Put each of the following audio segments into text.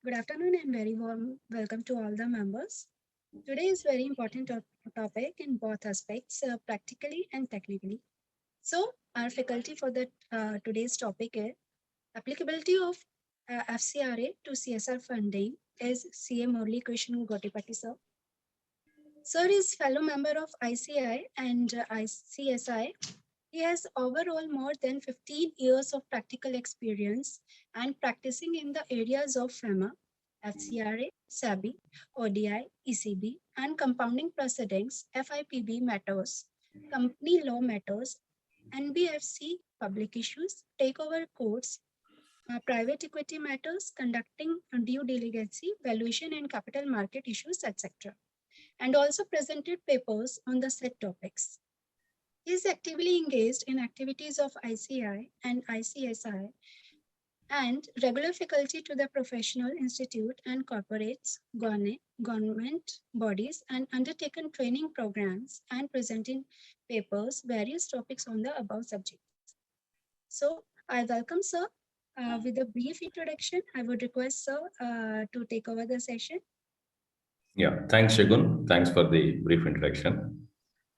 Good afternoon and very warm welcome to all the members. Today is very important topic in both aspects, practically and technically. So, our faculty for the today's topic is applicability of FCRA to CSR funding is CA Murli Krishnan Gotipati sir. Sir is fellow member of ICI and ICSI. He has overall more than 15 years of practical experience and practicing in the areas of FEMA, FCRA, SABI, ODI, ECB, and compounding precedents, FIPB matters, company law matters, NBFC public issues, takeover courts, private equity matters, conducting due diligence, valuation and capital market issues, etc. And also presented papers on the said topics. He is actively engaged in activities of ICI and ICSI and regular faculty to the professional institute and corporates, government bodies, and undertaken training programs and presenting papers, various topics on the above subjects. So I welcome sir. With a brief introduction, I would request sir to take over the session. Yeah, thanks, Shagun. Thanks for the brief introduction.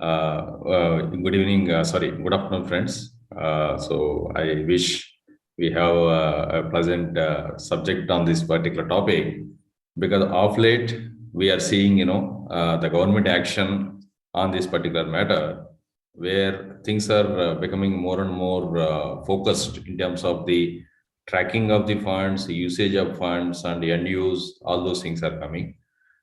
Good evening, good afternoon, friends. So I wish we have a pleasant subject on this particular topic because of late we are seeing, the government action on this particular matter where things are becoming more and more focused in terms of the tracking of the funds, the usage of funds, and the end use. All those things are coming,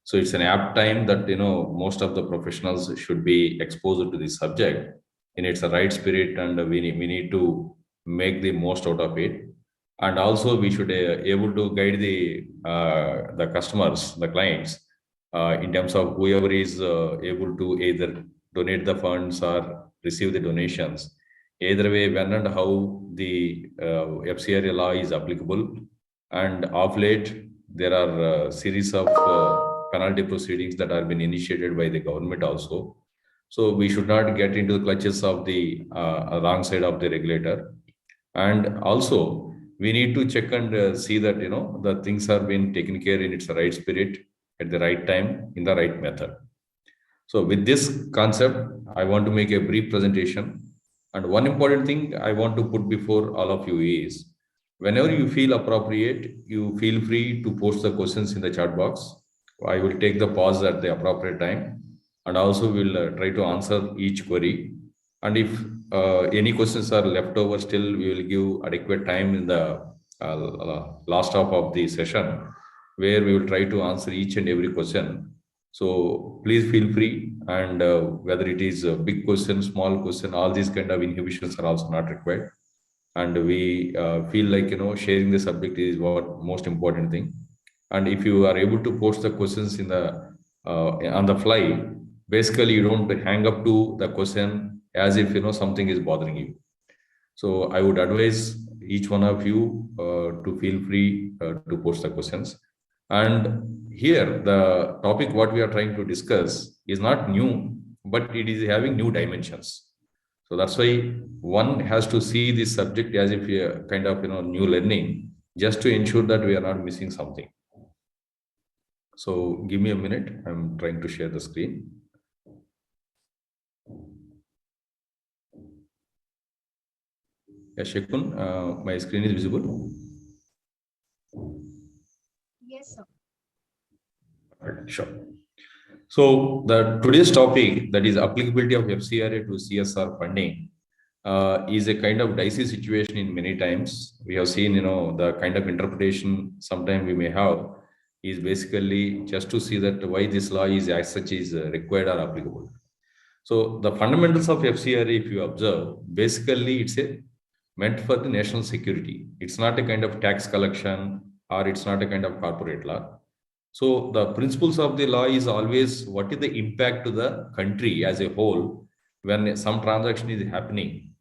so it's an apt time that most of the professionals should be exposed to this subject in its right spirit, and we need to make the most out of it. And also we should able to guide the customers, the clients, in terms of whoever is able to either donate the funds or receive the donations. Either way, when and how the FCRA law is applicable, and of late there are a series of penalty proceedings that are been initiated by the government also. So we should not get into the clutches of the wrong side of the regulator. And also we need to check and see that the things are being taken care in its right spirit at the right time in the right method. So with this concept, I want to make a brief presentation. And one important thing I want to put before all of you is whenever you feel appropriate, you feel free to post the questions in the chat box. I will take the pause at the appropriate time, and also will try to answer each query. And if any questions are left over, still we will give adequate time in the last half of the session, where we will try to answer each and every question. So please feel free, and whether it is a big question, small question, all these kind of inhibitions are also not required. And we feel like sharing the subject is what most important thing. And if you are able to post the questions in the on the fly, basically you don't hang up to the question as if something is bothering you. So I would advise each one of you to feel free to post the questions. And here the topic what we are trying to discuss is not new, but it is having new dimensions. So that's why one has to see this subject as if a kind of new learning, just to ensure that we are not missing something. So give me a minute. I'm trying to share the screen. Yeah, Shekun, my screen is visible. Yes, sir. Right, sure. So the today's topic, that is applicability of FCRA to CSR funding, is a kind of dicey situation in many times. We have seen, the kind of interpretation sometime we may have is basically just to see that why this law is as such is required or applicable. So the fundamentals of FCRA, if you observe, basically it's meant for the national security. It's not a kind of tax collection, or it's not a kind of corporate law. So the principles of the law is always what is the impact to the country as a whole when some transaction is happening,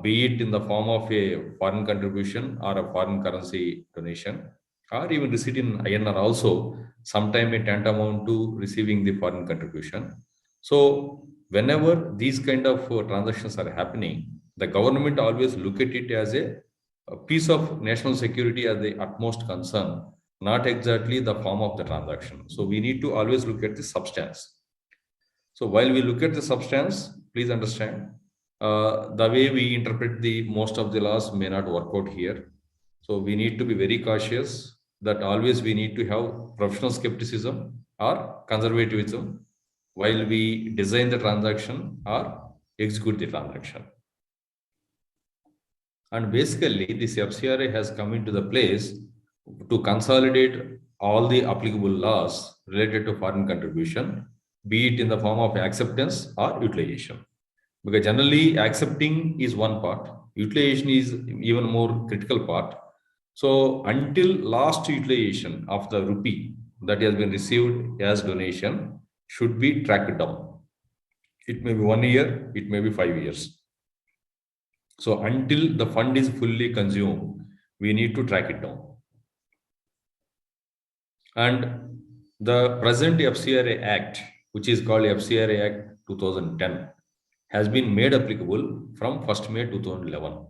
be it in the form of a foreign contribution or a foreign currency donation, or even receipt in INR also, sometime a tantamount to receiving the foreign contribution. So whenever these kind of transactions are happening, the government always look at it as a piece of national security as the utmost concern, not exactly the form of the transaction. So we need to always look at the substance. So while we look at the substance, please understand the way we interpret the most of the laws may not work out here. So we need to be very cautious that always we need to have professional skepticism or conservatism while we design the transaction or execute the transaction. And basically, this FCRA has come into the place to consolidate all the applicable laws related to foreign contribution, be it in the form of acceptance or utilization. Because generally, accepting is one part, utilization is even more critical part. So until last utilization of the rupee that has been received as donation should be tracked down. It may be 1 year, it may be 5 years. So until the fund is fully consumed, we need to track it down. And the present FCRA Act, which is called FCRA Act 2010, has been made applicable from 1st May 2011.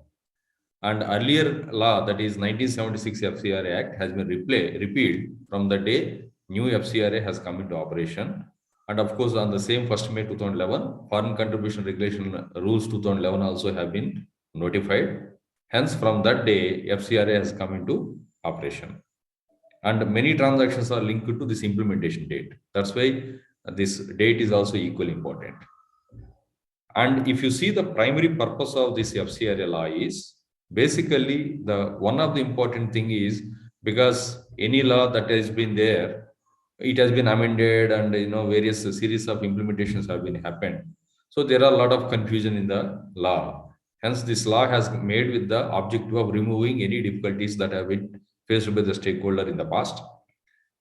And earlier law, that is 1976 FCRA Act, has been repealed from the day new FCRA has come into operation. And of course, on the same 1st May 2011, Foreign Contribution Regulation Rules 2011 also have been notified. Hence, from that day, FCRA has come into operation. And many transactions are linked to this implementation date. That's why this date is also equally important. And if you see the primary purpose of this FCRA law is basically the one of the important thing is because any law that has been there, it has been amended and various series of implementations have been happened. So there are a lot of confusion in the law. Hence, this law has made with the objective of removing any difficulties that have been faced by the stakeholder in the past.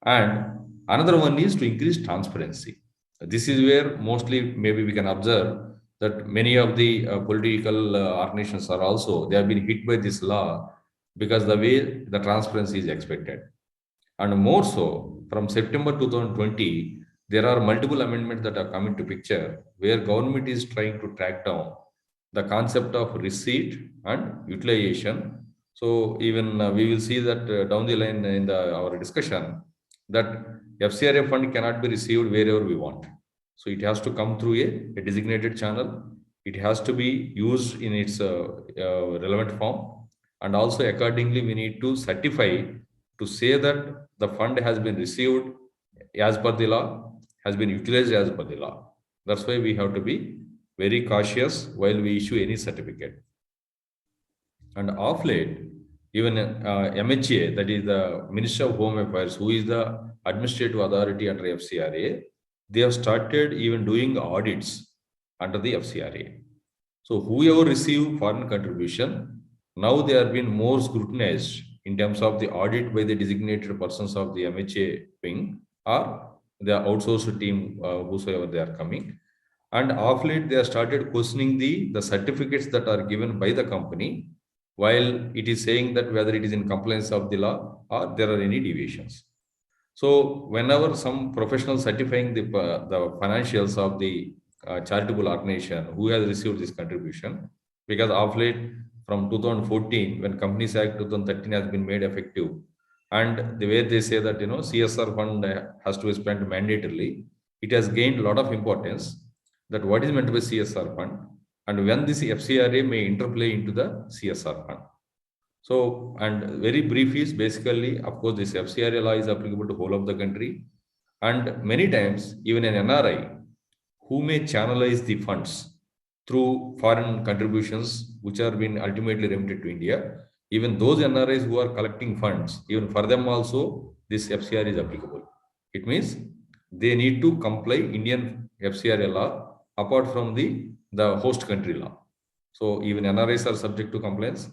And another one is to increase transparency. This is where mostly maybe we can observe that many of the political organizations are also, they have been hit by this law because the way the transparency is expected. And more so, from September 2020, there are multiple amendments that are coming to picture where government is trying to track down the concept of receipt and utilization. So even we will see that down the line in our discussion that FCRA fund cannot be received wherever we want. So it has to come through a designated channel. It has to be used in its relevant form. And also accordingly, we need to certify to say that the fund has been received as per the law, has been utilized as per the law. That's why we have to be very cautious while we issue any certificate. And of late, even MHA, that is the Minister of Home Affairs, who is the administrative authority under FCRA, they have started even doing audits under the FCRA. So whoever receive foreign contribution, now they are being more scrutinized in terms of the audit by the designated persons of the MHA wing or the outsourced team, whosoever they are coming. And of late, they have started questioning the certificates that are given by the company, while it is saying that whether it is in compliance of the law or there are any deviations. So whenever some professional certifying the financials of the charitable organization who has received this contribution, because of late from 2014, when Companies Act 2013 has been made effective, and the way they say that CSR fund has to be spent mandatorily, it has gained a lot of importance that what is meant by CSR fund and when this FCRA may interplay into the CSR fund. So, and very brief is basically, of course, this FCRA law is applicable to whole of the country. And many times, even an NRI who may channelize the funds through foreign contributions, which are being ultimately remitted to India, even those NRIs who are collecting funds, even for them also, this FCRA is applicable. It means they need to comply Indian FCRA law apart from the host country law. So even NRIs are subject to compliance.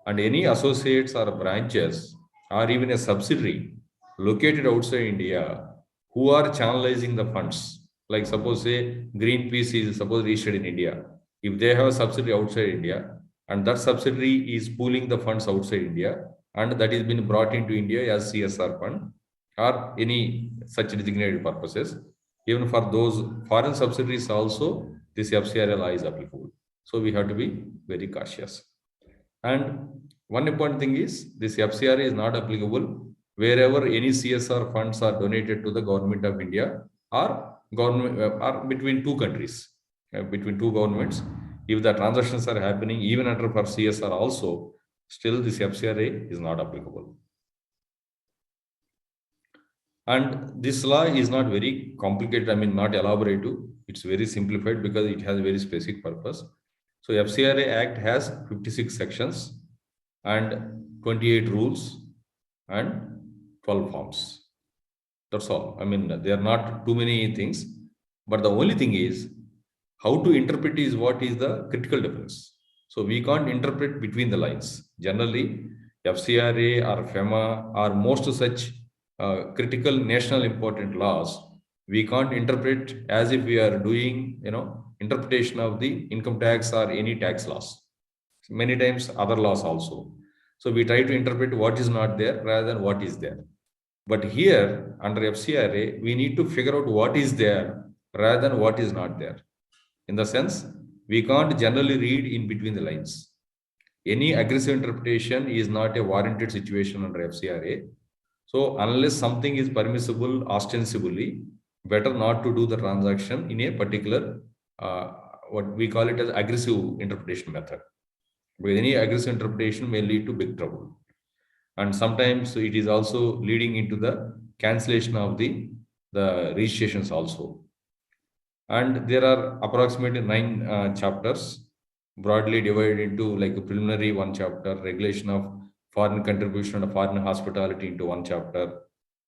And any associates or branches or even a subsidiary located outside India who are channelizing the funds, like suppose say Greenpeace is suppose registered in India. If they have a subsidiary outside India and that subsidiary is pooling the funds outside India and that is been brought into India as CSR fund or any such designated purposes, even for those foreign subsidiaries also, this FCRA law is applicable. So we have to be very cautious. And one important thing is this FCRA is not applicable wherever any CSR funds are donated to the government of India or government or between two countries, between two governments. If the transactions are happening even under for CSR also, still this FCRA is not applicable. And this law is not very complicated, I mean, not elaborative. It's very simplified because it has a very specific purpose. So FCRA Act has 56 sections and 28 rules and 12 forms. That's all. I mean, there are not too many things, but the only thing is how to interpret is what is the critical difference. So we can't interpret between the lines. Generally, FCRA or FEMA or most such critical national important laws, we can't interpret as if we are doing, interpretation of the income tax or any tax laws. Many times other laws also. So we try to interpret what is not there rather than what is there. But here under FCRA, we need to figure out what is there rather than what is not there. In the sense, we can't generally read in between the lines. Any aggressive interpretation is not a warranted situation under FCRA. So unless something is permissible ostensibly, better not to do the transaction in a particular, what we call it as aggressive interpretation method. Because any aggressive interpretation may lead to big trouble. And sometimes it is also leading into the cancellation of the registrations also. And there are approximately 9 chapters, broadly divided into like a preliminary one chapter, regulation of foreign contribution and foreign hospitality into one chapter,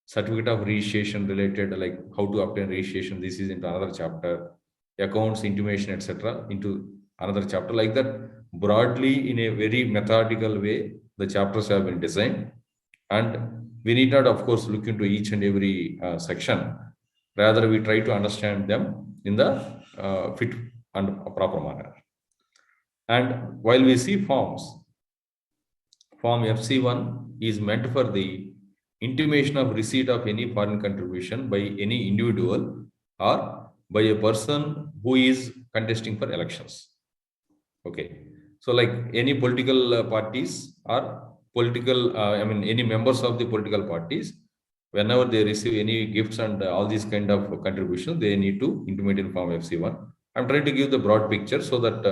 certificate of registration related, like how to obtain registration, this is into another chapter, accounts, intimation, etc. into another chapter. Like that, broadly in a very methodical way, the chapters have been designed. And we need not, of course, look into each and every section. Rather, we try to understand them in the fit and proper manner. And while we see forms, Form FC1 is meant for the intimation of receipt of any foreign contribution by any individual or by a person who is contesting for elections. Okay. So like any political parties or political, any members of the political parties, whenever they receive any gifts and all these kind of contributions, they need to intimate in Form FC1. I'm trying to give the broad picture so that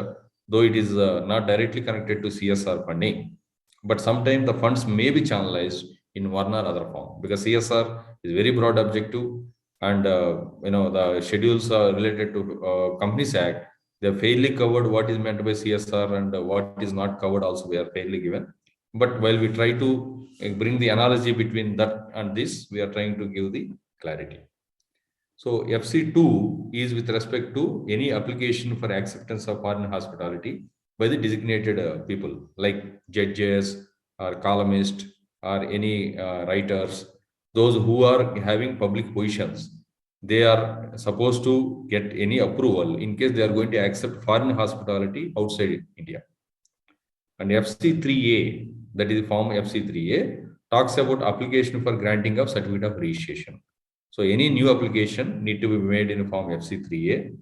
though it is not directly connected to CSR funding, but sometimes the funds may be channelized in one or other form, because CSR is very broad objective, and the schedules are related to Companies Act. They're fairly covered what is meant by CSR and what is not covered also we are fairly given. But while we try to bring the analogy between that and this, we are trying to give the clarity. So FC2 is with respect to any application for acceptance of foreign hospitality by the designated people like judges or columnists or any writers, those who are having public positions. They are supposed to get any approval in case they are going to accept foreign hospitality outside India. And FC3A, that is Form FC3A, talks about application for granting of certificate of registration. So any new application need to be made in Form FC3A,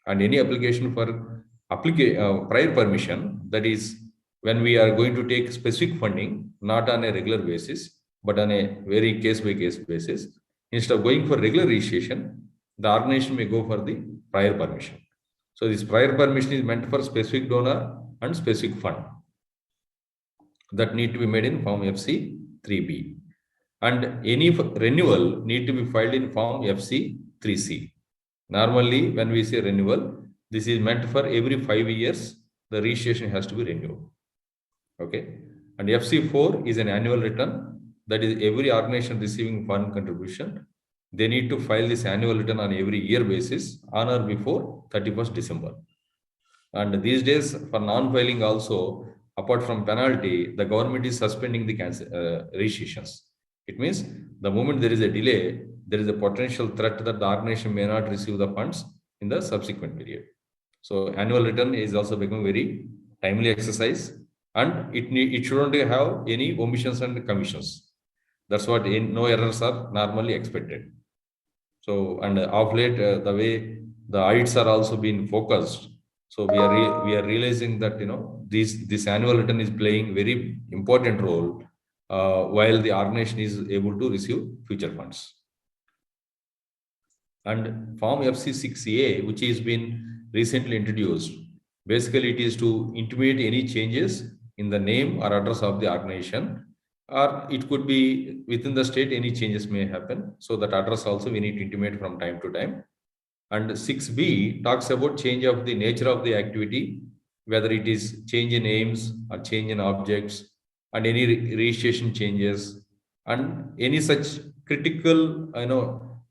and any application for prior permission, that is when we are going to take specific funding, not on a regular basis, but on a very case-by-case basis. Instead of going for regular registration, the organization may go for the prior permission. So this prior permission is meant for specific donor and specific fund that need to be made in Form FC3B. And any renewal need to be filed in Form FC3C. Normally, when we say renewal, this is meant for every 5 years, the registration has to be renewed. Okay. And FC4 is an annual return. That is every organization receiving foreign contribution, they need to file this annual return on every year basis on or before 31st December. And these days, for non-filing also, apart from penalty, the government is suspending the registrations. It means the moment there is a delay, there is a potential threat that the organization may not receive the funds in the subsequent period. So annual return is also becoming very timely exercise, and it shouldn't have any omissions and commissions. That's what no errors are normally expected. So, and of late, the way the audits are also being focused. So we are realizing that this annual return is playing very important role, while the organization is able to receive future funds. And Form FC6A, which has been recently introduced, basically it is to intimate any changes in the name or address of the organization, or it could be within the state, any changes may happen. So that address also we need to intimate from time to time. And 6B talks about change of the nature of the activity, whether it is change in aims or change in objects, and any registration changes, and any such critical,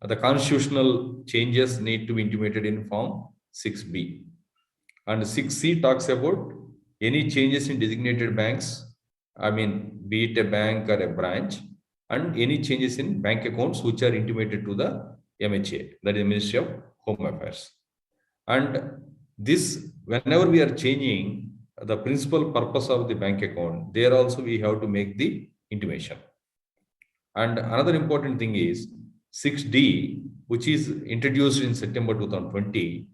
the constitutional changes need to be intimated in Form 6B. And 6C talks about any changes in designated banks, be it a bank or a branch, and any changes in bank accounts which are intimated to the MHA, that is Ministry of Home Affairs. And this, whenever we are changing the principal purpose of the bank account, there also we have to make the intimation. And another important thing is 6D, which is introduced in September 2020.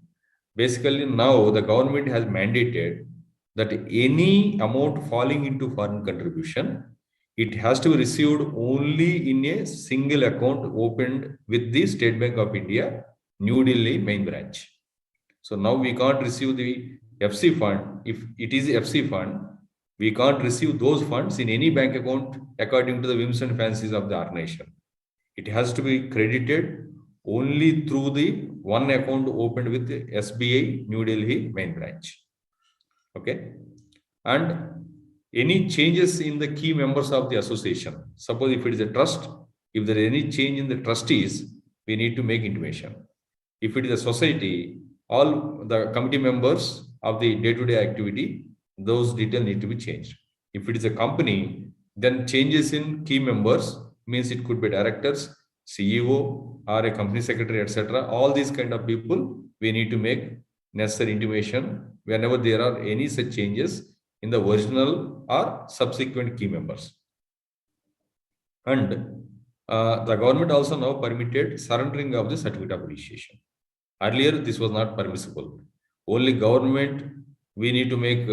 Basically, now the government has mandated that any amount falling into foreign contribution, it has to be received only in a single account opened with the State Bank of India, New Delhi main branch. So now we can't receive the FC fund. If it is FC fund, we can't receive those funds in any bank account according to the whims and fancies of the organization. It has to be credited only through the one account opened with the SBI New Delhi main branch. Okay. And any changes in the key members of the association, suppose if it is a trust, if there is any change in the trustees, we need to make intimation. If it is a society, all the committee members of the day-to-day activity, those details need to be changed. If it is a company, then changes in key members means it could be directors, CEO, or a company secretary, etc. All these kind of people, we need to make necessary intimation whenever there are any such changes in the original or subsequent key members. And the government also now permitted surrendering of the certificate of registration. Earlier, this was not permissible. Only government, we need to make,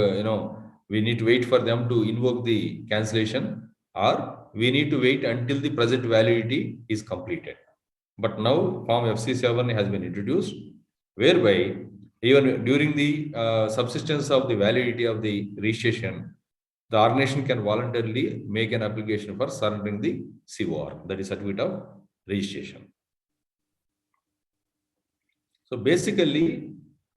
we need to wait for them to invoke the cancellation, or we need to wait until the present validity is completed. But now Form FC7 has been introduced, whereby even during the subsistence of the validity of the registration, the organization can voluntarily make an application for surrendering the COR, that is certificate of registration. So basically,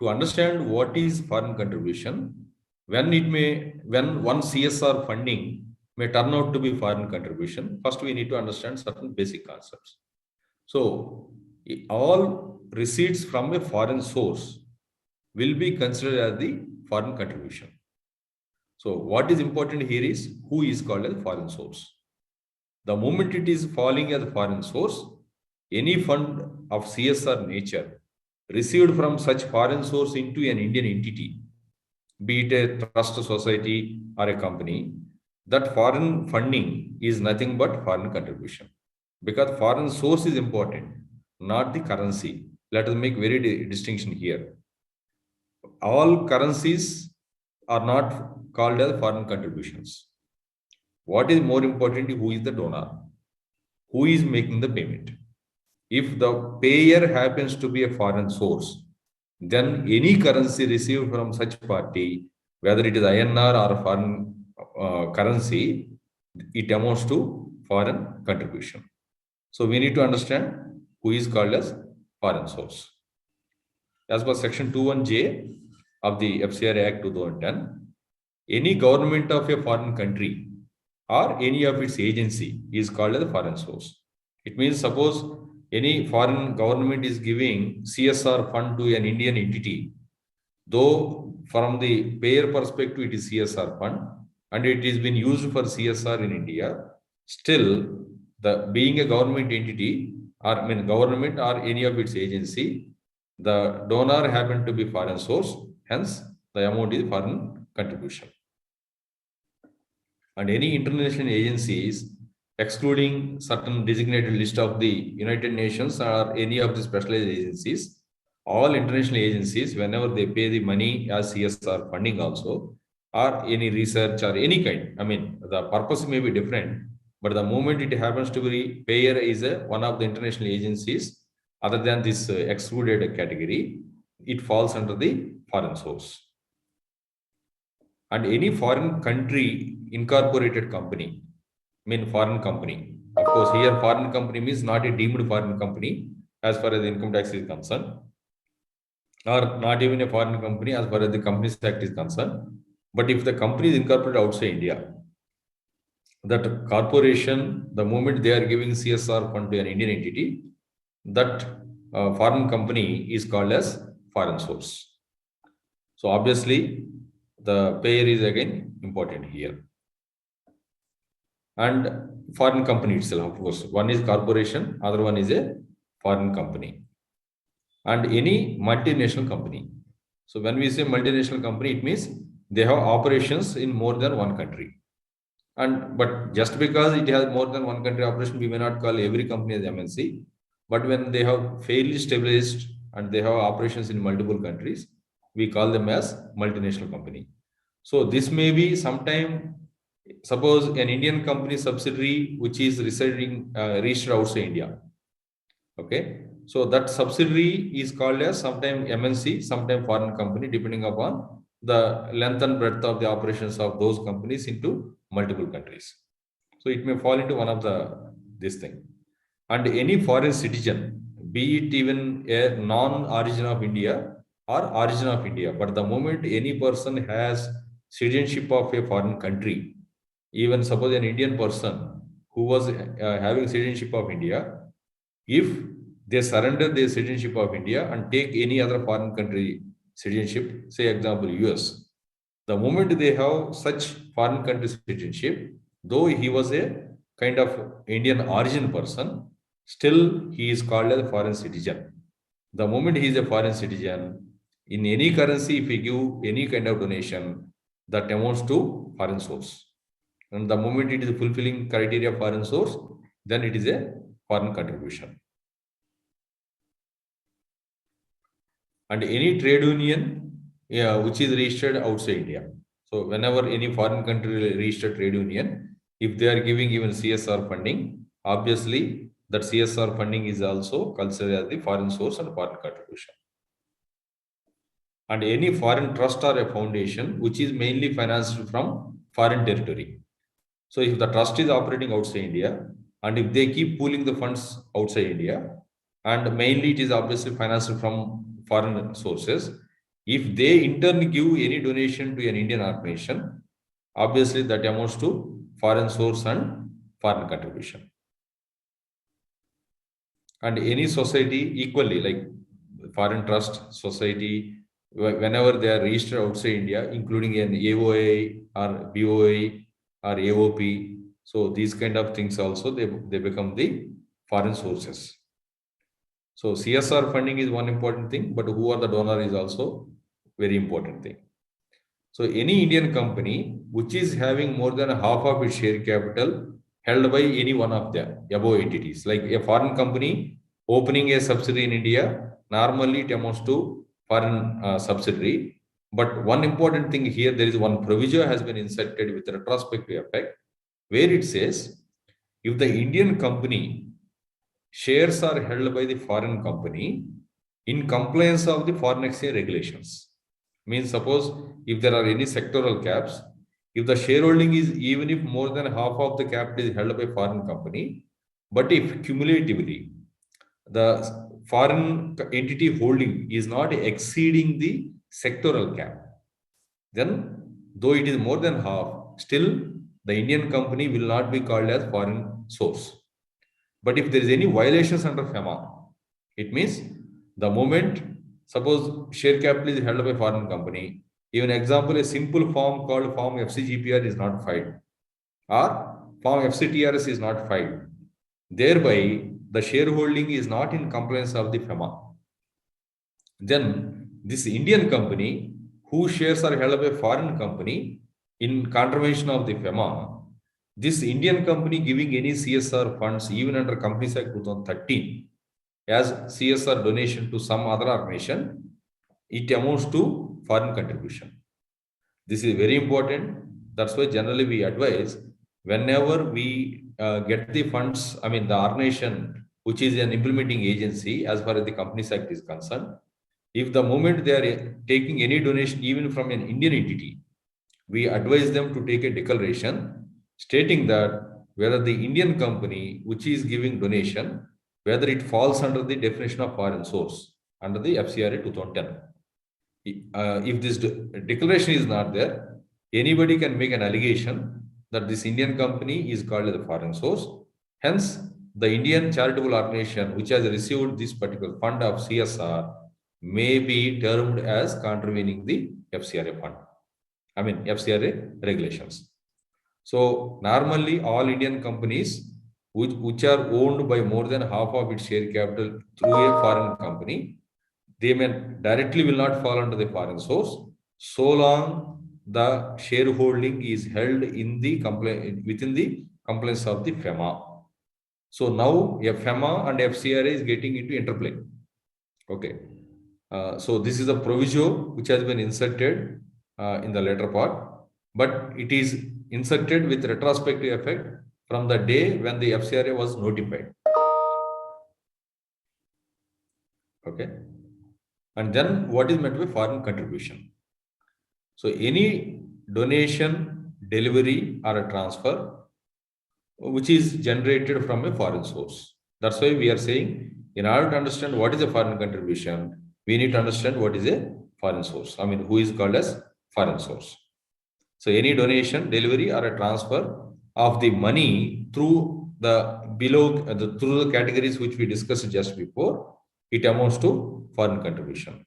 to understand what is foreign contribution, when one CSR funding may turn out to be foreign contribution, first we need to understand certain basic concepts. So all receipts from a foreign source will be considered as the foreign contribution. So what is important here is who is called as foreign source. The moment it is falling as a foreign source, any fund of CSR nature received from such foreign source into an Indian entity, be it a trust society or a company, that foreign funding is nothing but foreign contribution. Because foreign source is important, not the currency. Let us make very distinction here. All currencies are not called as foreign contributions. What is more important, who is the donor? Who is making the payment? If the payer happens to be a foreign source, then any currency received from such party, whether it is INR or foreign currency, it amounts to foreign contribution. So we need to understand who is called as foreign source. As per Section 21J of the FCRA Act 2010, any government of a foreign country or any of its agency is called as a foreign source. It means suppose any foreign government is giving CSR fund to an Indian entity, though from the payer perspective it is CSR fund and it is been used for CSR in India, still the being a government entity or government or any of its agency, the donor happened to be foreign source, hence the amount is foreign contribution. And any international agencies, excluding certain designated list of the United Nations or any of the specialized agencies, all international agencies, whenever they pay the money as CSR funding also, or any research or any kind, the purpose may be different, But the moment it happens to be payer is one of the international agencies, other than this excluded category, it falls under the foreign source. And any foreign country incorporated company, foreign company. Of course, here foreign company means not a deemed foreign company as far as the income tax is concerned, or not even a foreign company as far as the Companies Act is concerned. But if the company is incorporated outside India, that corporation, the moment they are giving CSR fund to an Indian entity, that foreign company is called as foreign source. So obviously, the payer is again important here. And foreign company itself, of course, one is corporation, other one is a foreign company. And any multinational company. So when we say multinational company, it means they have operations in more than one country. But just because it has more than one country operation, we may not call every company as MNC. But when they have fairly stabilized and they have operations in multiple countries, we call them as multinational company. So this may be sometime, suppose an Indian company subsidiary which is residing registered outside India. Okay, so that subsidiary is called as sometime MNC, sometime foreign company, depending upon the length and breadth of the operations of those companies into multiple countries. So it may fall into one of this thing. And any foreign citizen, be it even a non-origin of India or origin of India, but the moment any person has citizenship of a foreign country, even suppose an Indian person who was having citizenship of India, if they surrender their citizenship of India and take any other foreign country citizenship, say example US, the moment they have such foreign country citizenship, though he was a kind of Indian origin person, still he is called as a foreign citizen. The moment he is a foreign citizen, in any currency, if he give any kind of donation, that amounts to foreign source. And the moment it is fulfilling criteria of foreign source, then it is a foreign contribution. And any trade union which is registered outside India. So whenever any foreign country registered trade union, if they are giving even CSR funding, obviously that CSR funding is also considered as the foreign source and foreign contribution. And any foreign trust or a foundation which is mainly financed from foreign territory. So if the trust is operating outside India, and if they keep pooling the funds outside India, and mainly it is obviously financed from foreign sources, if they in turn give any donation to an Indian organization, obviously that amounts to foreign source and foreign contribution. And any society equally, like foreign trust society, whenever they are registered outside India, including an AOA or BOA or AOP, so these kind of things also, they become the foreign sources. So CSR funding is one important thing, but who are the donor is also very important thing. So any Indian company which is having more than half of its share capital held by any one of the above entities, like a foreign company opening a subsidiary in India, normally it amounts to foreign subsidiary. But one important thing here, there is one provision has been inserted with retrospective effect, where it says, if the Indian company shares are held by the foreign company in compliance of the foreign exchange regulations. Means suppose if there are any sectoral caps, if the shareholding is even if more than half of the capital is held by foreign company, but if cumulatively the foreign entity holding is not exceeding the sectoral cap, then though it is more than half, still the Indian company will not be called as foreign source. But if there is any violations under FEMA, it means the moment, suppose share capital is held by foreign company, even example, a simple form called form FCGPR is not filed, or form FCTRS is not filed. Thereby, the shareholding is not in compliance of the FEMA. Then this Indian company whose shares are held by foreign company in contravention of the FEMA, this Indian company giving any CSR funds even under Companies Act 2013 as CSR donation to some other organization, it amounts to foreign contribution. This is very important. That's why generally we advise whenever we get the funds, I mean, the ordination, which is an implementing agency as far as the Companies Act is concerned, if the moment they are taking any donation, even from an Indian entity, we advise them to take a declaration stating that whether the Indian company which is giving donation, whether it falls under the definition of foreign source under the FCRA 2010. If this declaration is not there, anybody can make an allegation that this Indian company is called as a foreign source. Hence, the Indian charitable organization which has received this particular fund of CSR may be termed as contravening the FCRA fund. I mean, FCRA regulations. So normally all Indian companies which are owned by more than half of its share capital through a foreign company, they may directly will not fall under the foreign source so long the shareholding is held in the within the compliance of the FEMA. So now FEMA and FCRA is getting into interplay. Okay. So this is a proviso which has been inserted in the later part, but it is inserted with retrospective effect from the day when the FCRA was notified. Okay. And then what is meant by foreign contribution? So any donation, delivery, or a transfer which is generated from a foreign source. That's why we are saying, in order to understand what is a foreign contribution, we need to understand what is a foreign source. I mean, who is called as foreign source. So any donation, delivery, or a transfer of the money through the through the categories which we discussed just before, it amounts to foreign contribution.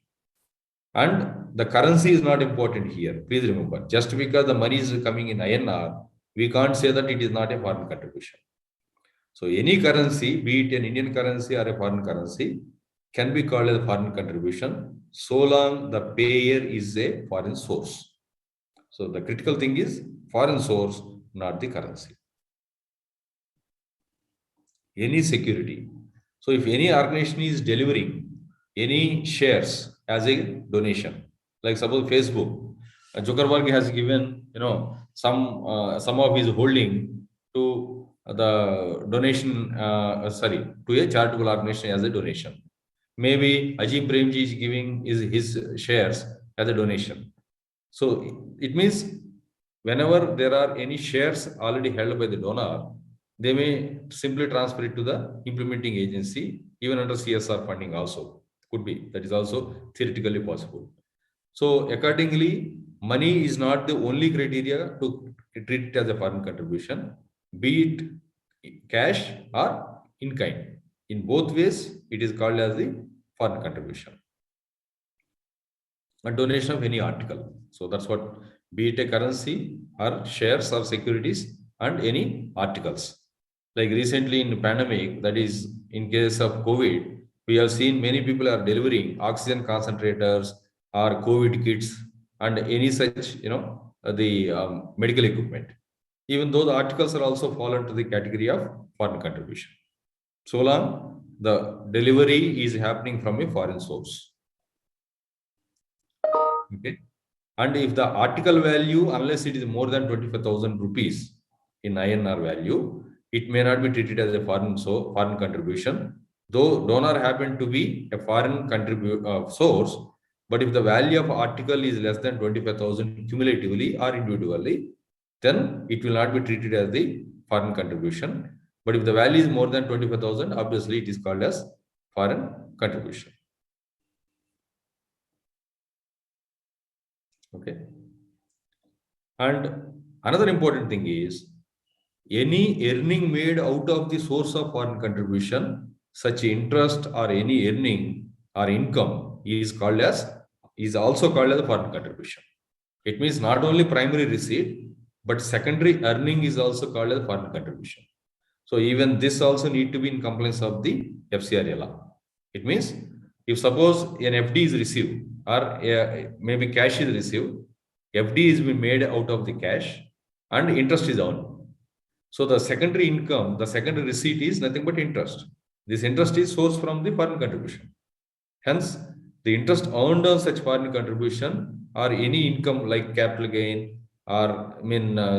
And the currency is not important here. Please remember, just because the money is coming in INR, we can't say that it is not a foreign contribution. So any currency, be it an Indian currency or a foreign currency, can be called as a foreign contribution so long the payer is a foreign source. So the critical thing is foreign source, not the currency. Any security. So if any organization is delivering any shares as a donation, like suppose Facebook, Zuckerberg has given some of his holding to the donation, to a charitable organization as a donation. Maybe Ajit Premji is giving his shares as a donation. So it means whenever there are any shares already held by the donor, they may simply transfer it to the implementing agency, even under CSR funding also. Could be. That is also theoretically possible. So accordingly, money is not the only criteria to treat it as a foreign contribution, be it cash or in kind. In both ways, it is called as the foreign contribution. A donation of any article. So that's what, be it a currency or shares or securities and any articles. Like recently in pandemic, that is in case of COVID, we have seen many people are delivering oxygen concentrators or COVID kits and any such, the medical equipment. Even though the articles are also fall into the category of foreign contribution. So long the delivery is happening from a foreign source. Okay. And if the article value, unless it is more than 25,000 rupees in INR value, it may not be treated as a foreign contribution, though donor happen to be a foreign source. But if the value of article is less than 25,000 cumulatively or individually, then it will not be treated as the foreign contribution. But if the value is more than 25,000, obviously it is called as foreign contribution. Okay. And another important thing is, any earning made out of the source of foreign contribution, such interest or any earning or income is also called as a foreign contribution. It means not only primary receipt, but secondary earning is also called as foreign contribution. So even this also need to be in compliance of the FCRA law. It means if suppose an FD is received or maybe cash is received, FD is being made out of the cash and interest is earned. So the secondary income, the secondary receipt is nothing but interest. This interest is sourced from the foreign contribution. Hence, the interest earned on such foreign contribution or any income like capital gain or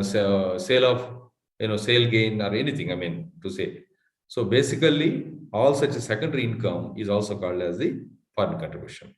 sale of sale gain or anything, I mean to say. So basically, all such a secondary income is also called as the foreign contribution.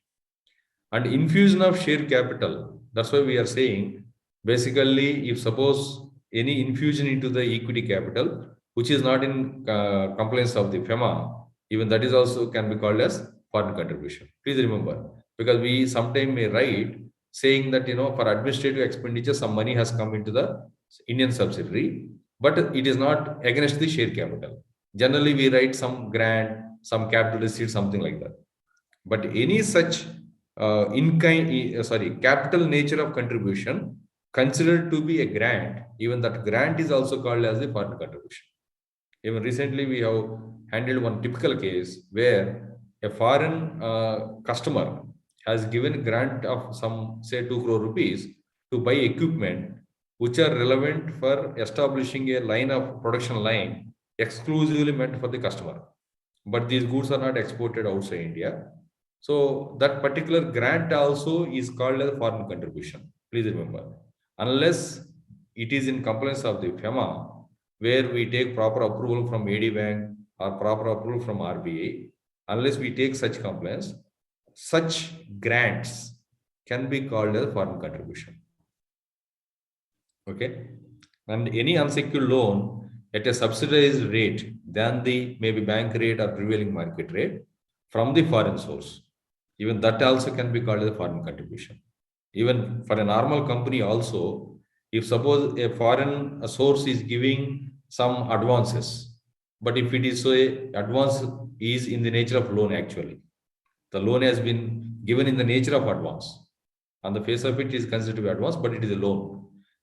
And infusion of share capital, that's why we are saying, basically, if suppose any infusion into the equity capital, which is not in compliance of the FEMA, even that is also can be called as foreign contribution. Please remember, because we sometimes may write saying that, for administrative expenditure, some money has come into the Indian subsidiary, but it is not against the share capital. Generally, we write some grant, some capital receipt, something like that. But any such capital nature of contribution considered to be a grant, even that grant is also called as a foreign contribution. Even recently, we have handled one typical case where a foreign customer has given grant of some, say, 2 crore rupees to buy equipment which are relevant for establishing a line of production line exclusively meant for the customer. But these goods are not exported outside India. So that particular grant also is called as foreign contribution. Please remember, unless it is in compliance of the FEMA, where we take proper approval from AD Bank or proper approval from RBI, unless we take such compliance, such grants can be called as foreign contribution. Okay, and any unsecured loan at a subsidized rate than the maybe bank rate or prevailing market rate from the foreign source, even that also can be called as a foreign contribution. Even for a normal company also, if suppose a foreign source is giving some advances, but if it is so advance is in the nature of loan, actually the loan has been given in the nature of advance, on the face of it is considered to be advance, but it is a loan,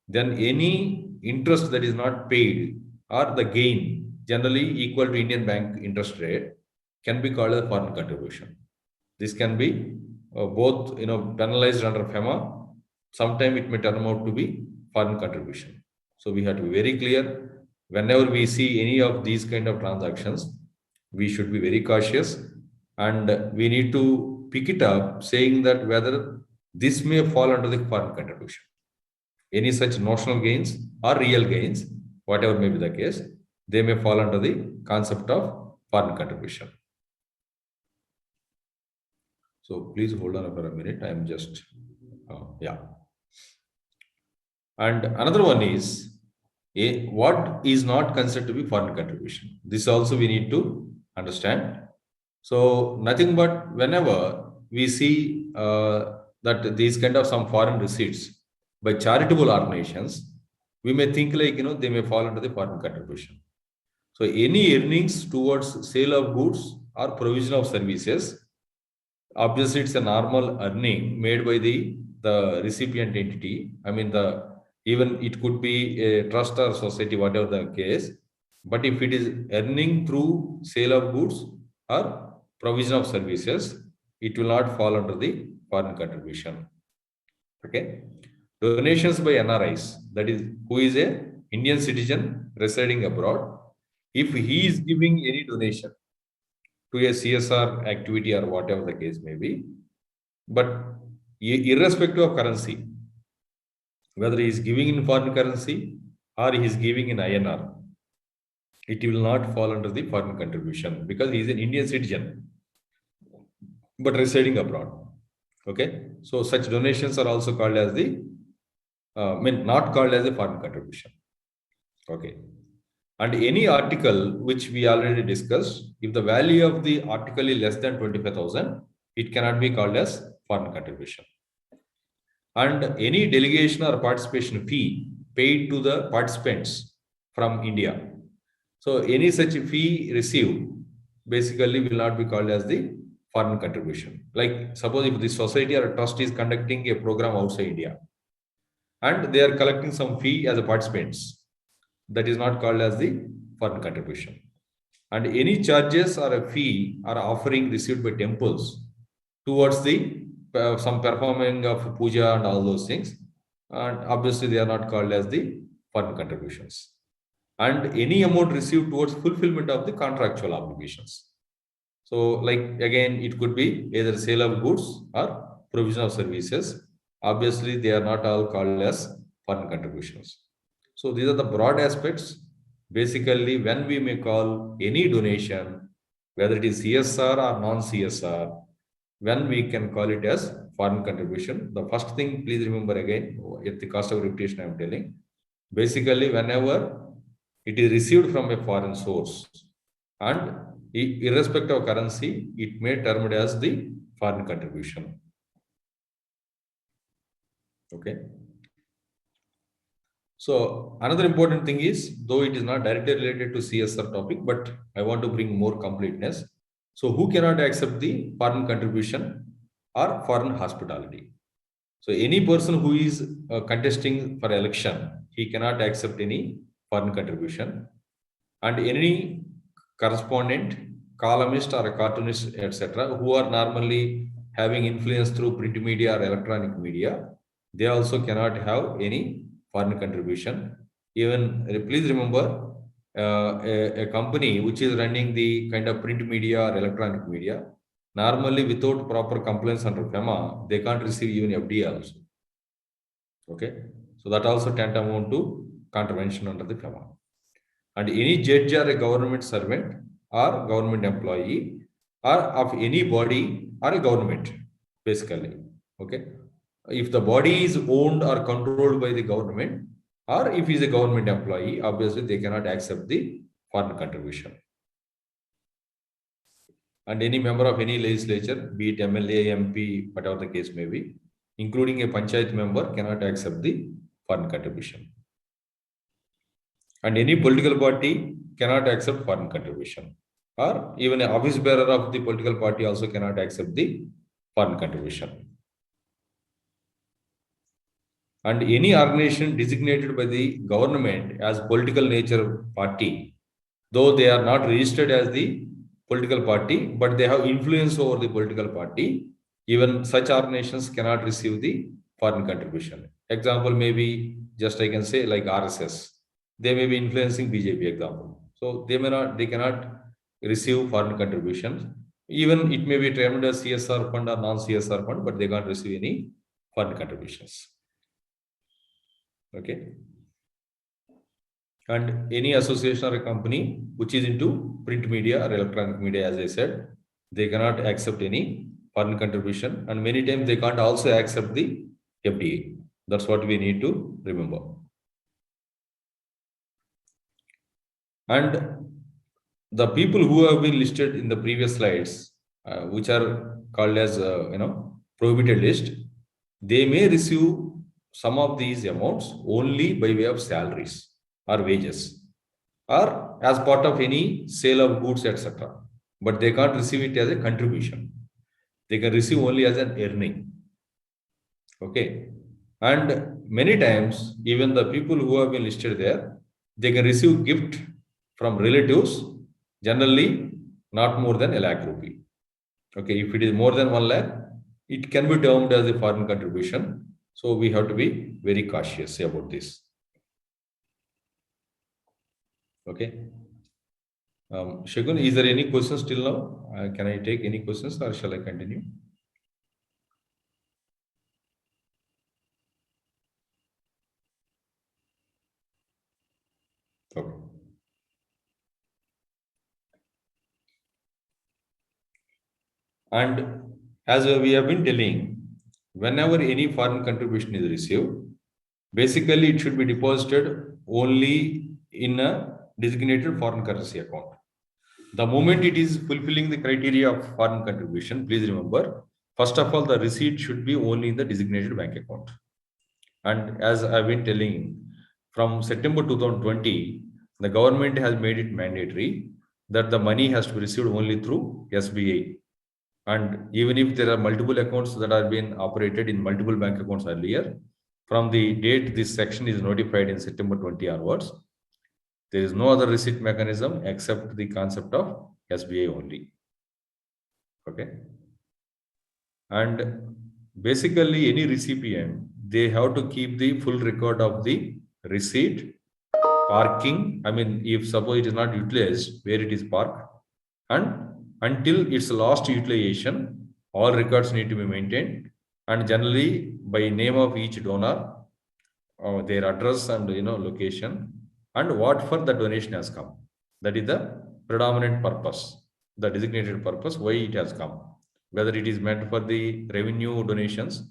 then any interest that is not paid or the gain generally equal to Indian bank interest rate can be called a foreign contribution. This can be both penalized under FEMA. Sometime it may turn out to be foreign contribution. So we have to be very clear. Whenever we see any of these kind of transactions, we should be very cautious, and we need to pick it up, saying that whether this may fall under the foreign contribution. Any such notional gains or real gains, whatever may be the case, they may fall under the concept of foreign contribution. So please hold on for a minute. I'm just, yeah. And another one is, what is not considered to be foreign contribution? This also we need to understand. So nothing but whenever we see that these kind of some foreign receipts by charitable organizations, we may think like, they may fall under the foreign contribution. So any earnings towards sale of goods or provision of services, obviously it's a normal earning made by the recipient entity. I mean, even it could be a trust or society, whatever the case. But if it is earning through sale of goods or provision of services, it will not fall under the foreign contribution. Okay. Donations by NRIs, that is, who is a Indian citizen residing abroad, if he is giving any donation to a CSR activity or whatever the case may be, but irrespective of currency, whether he is giving in foreign currency or he is giving in INR, it will not fall under the foreign contribution because he is an Indian citizen but residing abroad. Okay, so such donations are also called as not called as a foreign contribution. Okay, and any article which we already discussed, if the value of the article is less than 25,000, it cannot be called as foreign contribution. And any delegation or participation fee paid to the participants from India, so any such fee received basically will not be called as the foreign contribution. Like suppose if the society or a trust is conducting a program outside India and they are collecting some fee as a participants, that is not called as the foreign contribution. And any charges or a fee or offering received by temples towards the some performing of puja and all those things, and obviously they are not called as the foreign contributions. And any amount received towards fulfillment of the contractual obligations. So like again, it could be either sale of goods or provision of services. Obviously, they are not all called as foreign contributions. So these are the broad aspects basically when we may call any donation, whether it is CSR or non-CSR, when we can call it as foreign contribution. The first thing, please remember again, at the cost of repetition, I am telling, basically whenever it is received from a foreign source and irrespective of currency, it may termed as the foreign contribution. Okay. So another important thing is, though it is not directly related to CSR topic, but I want to bring more completeness. So who cannot accept the foreign contribution or foreign hospitality? So any person who is contesting for election, he cannot accept any foreign contribution. And any correspondent, columnist or a cartoonist, etc., who are normally having influence through print media or electronic media, they also cannot have any foreign contribution. Even please remember, a company which is running the kind of print media or electronic media, normally without proper compliance under FEMA, they can't receive even FDI also. Okay, so that also tantamount to contravention under the FEMA. And any judge or a government servant or government employee or of any body or a government, basically. Okay, if the body is owned or controlled by the government, or if he is a government employee, obviously they cannot accept the foreign contribution. And any member of any legislature, be it MLA, MP, whatever the case may be, including a panchayat member, cannot accept the foreign contribution. And any political party cannot accept foreign contribution, or even an office bearer of the political party also cannot accept the foreign contribution. And any organization designated by the government as political nature party, though they are not registered as the political party, but they have influence over the political party, even such organizations cannot receive the foreign contribution. Example, maybe just I can say like RSS. They may be influencing BJP, example. So they cannot receive foreign contributions. Even it may be termed as CSR fund or non-CSR fund, but they can't receive any foreign contributions. Okay. And any association or a company which is into print media or electronic media, as I said, they cannot accept any foreign contribution, and many times they can't also accept the FDI. That's what we need to remember. And the people who have been listed in the previous slides, which are called as prohibited list, they may receive some of these amounts only by way of salaries or wages, or as part of any sale of goods, etc. But they can't receive it as a contribution. They can receive only as an earning. Okay. And many times, even the people who have been listed there, they can receive gift from relatives, generally not more than 1 lakh rupee. Okay. If it is more than 1 lakh, it can be termed as a foreign contribution. So we have to be very cautious about this. Okay. Shagun, is there any questions till now? Can I take any questions or shall I continue? Okay. And as we have been telling, whenever any foreign contribution is received, basically it should be deposited only in a designated foreign currency account. The moment it is fulfilling the criteria of foreign contribution, please remember, first of all, the receipt should be only in the designated bank account. And as I've been telling, from September 2020, the government has made it mandatory that the money has to be received only through SBI. And even if there are multiple accounts that are being operated in multiple bank accounts earlier, from the date this section is notified in September 20 onwards, there is no other receipt mechanism except the concept of SBI only. Okay. And basically, any recipient, they have to keep the full record of the receipt, parking. I mean, if suppose it is not utilized, where it is parked, and until its last utilization, all records need to be maintained, and generally by name of each donor, their address and location, and what for the donation has come. That is the predominant purpose, the designated purpose, why it has come. Whether it is meant for the revenue donations,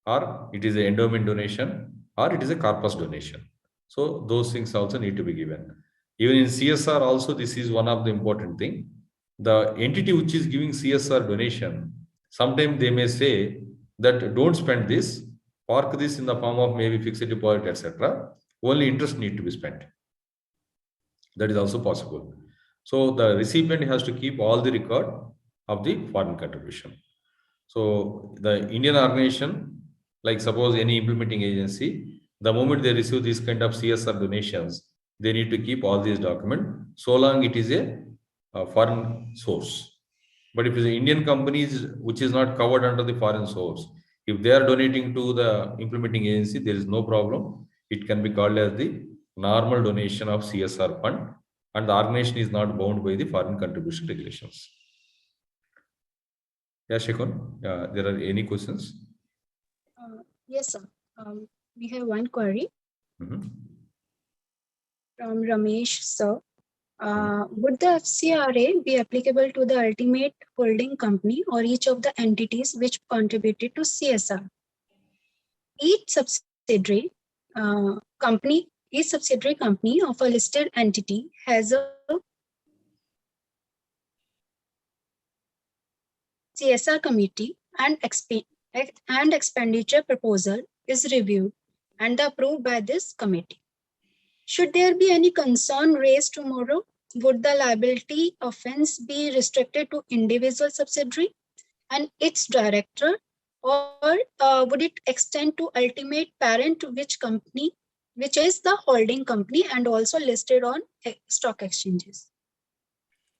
or it is an endowment donation, or it is a corpus donation. So those things also need to be given. Even in CSR also, this is one of the important thing. The entity which is giving CSR donation, sometimes they may say that don't spend this, park this in the form of maybe fixed deposit, etc. Only interest need to be spent. That is also possible. So the recipient has to keep all the record of the foreign contribution. So the Indian organization, like suppose any implementing agency, the moment they receive this kind of CSR donations, they need to keep all these documents so long it is a foreign source. But if it's Indian companies which is not covered under the foreign source, if they are donating to the implementing agency, there is no problem. It can be called as the normal donation of CSR fund, and the organization is not bound by the foreign contribution regulations. Yeah, Shekun, there are any questions? Yes, sir. We have one query Mhm. from Ramesh, sir. Would the FCRA be applicable to the ultimate holding company or each of the entities which contributed to CSR? Each subsidiary company of a listed entity has a CSR committee, and expenditure proposal is reviewed and approved by this committee. Should there be any concern raised tomorrow, would the liability offense be restricted to individual subsidiary and its director, or would it extend to ultimate parent, which is the holding company and also listed on stock exchanges?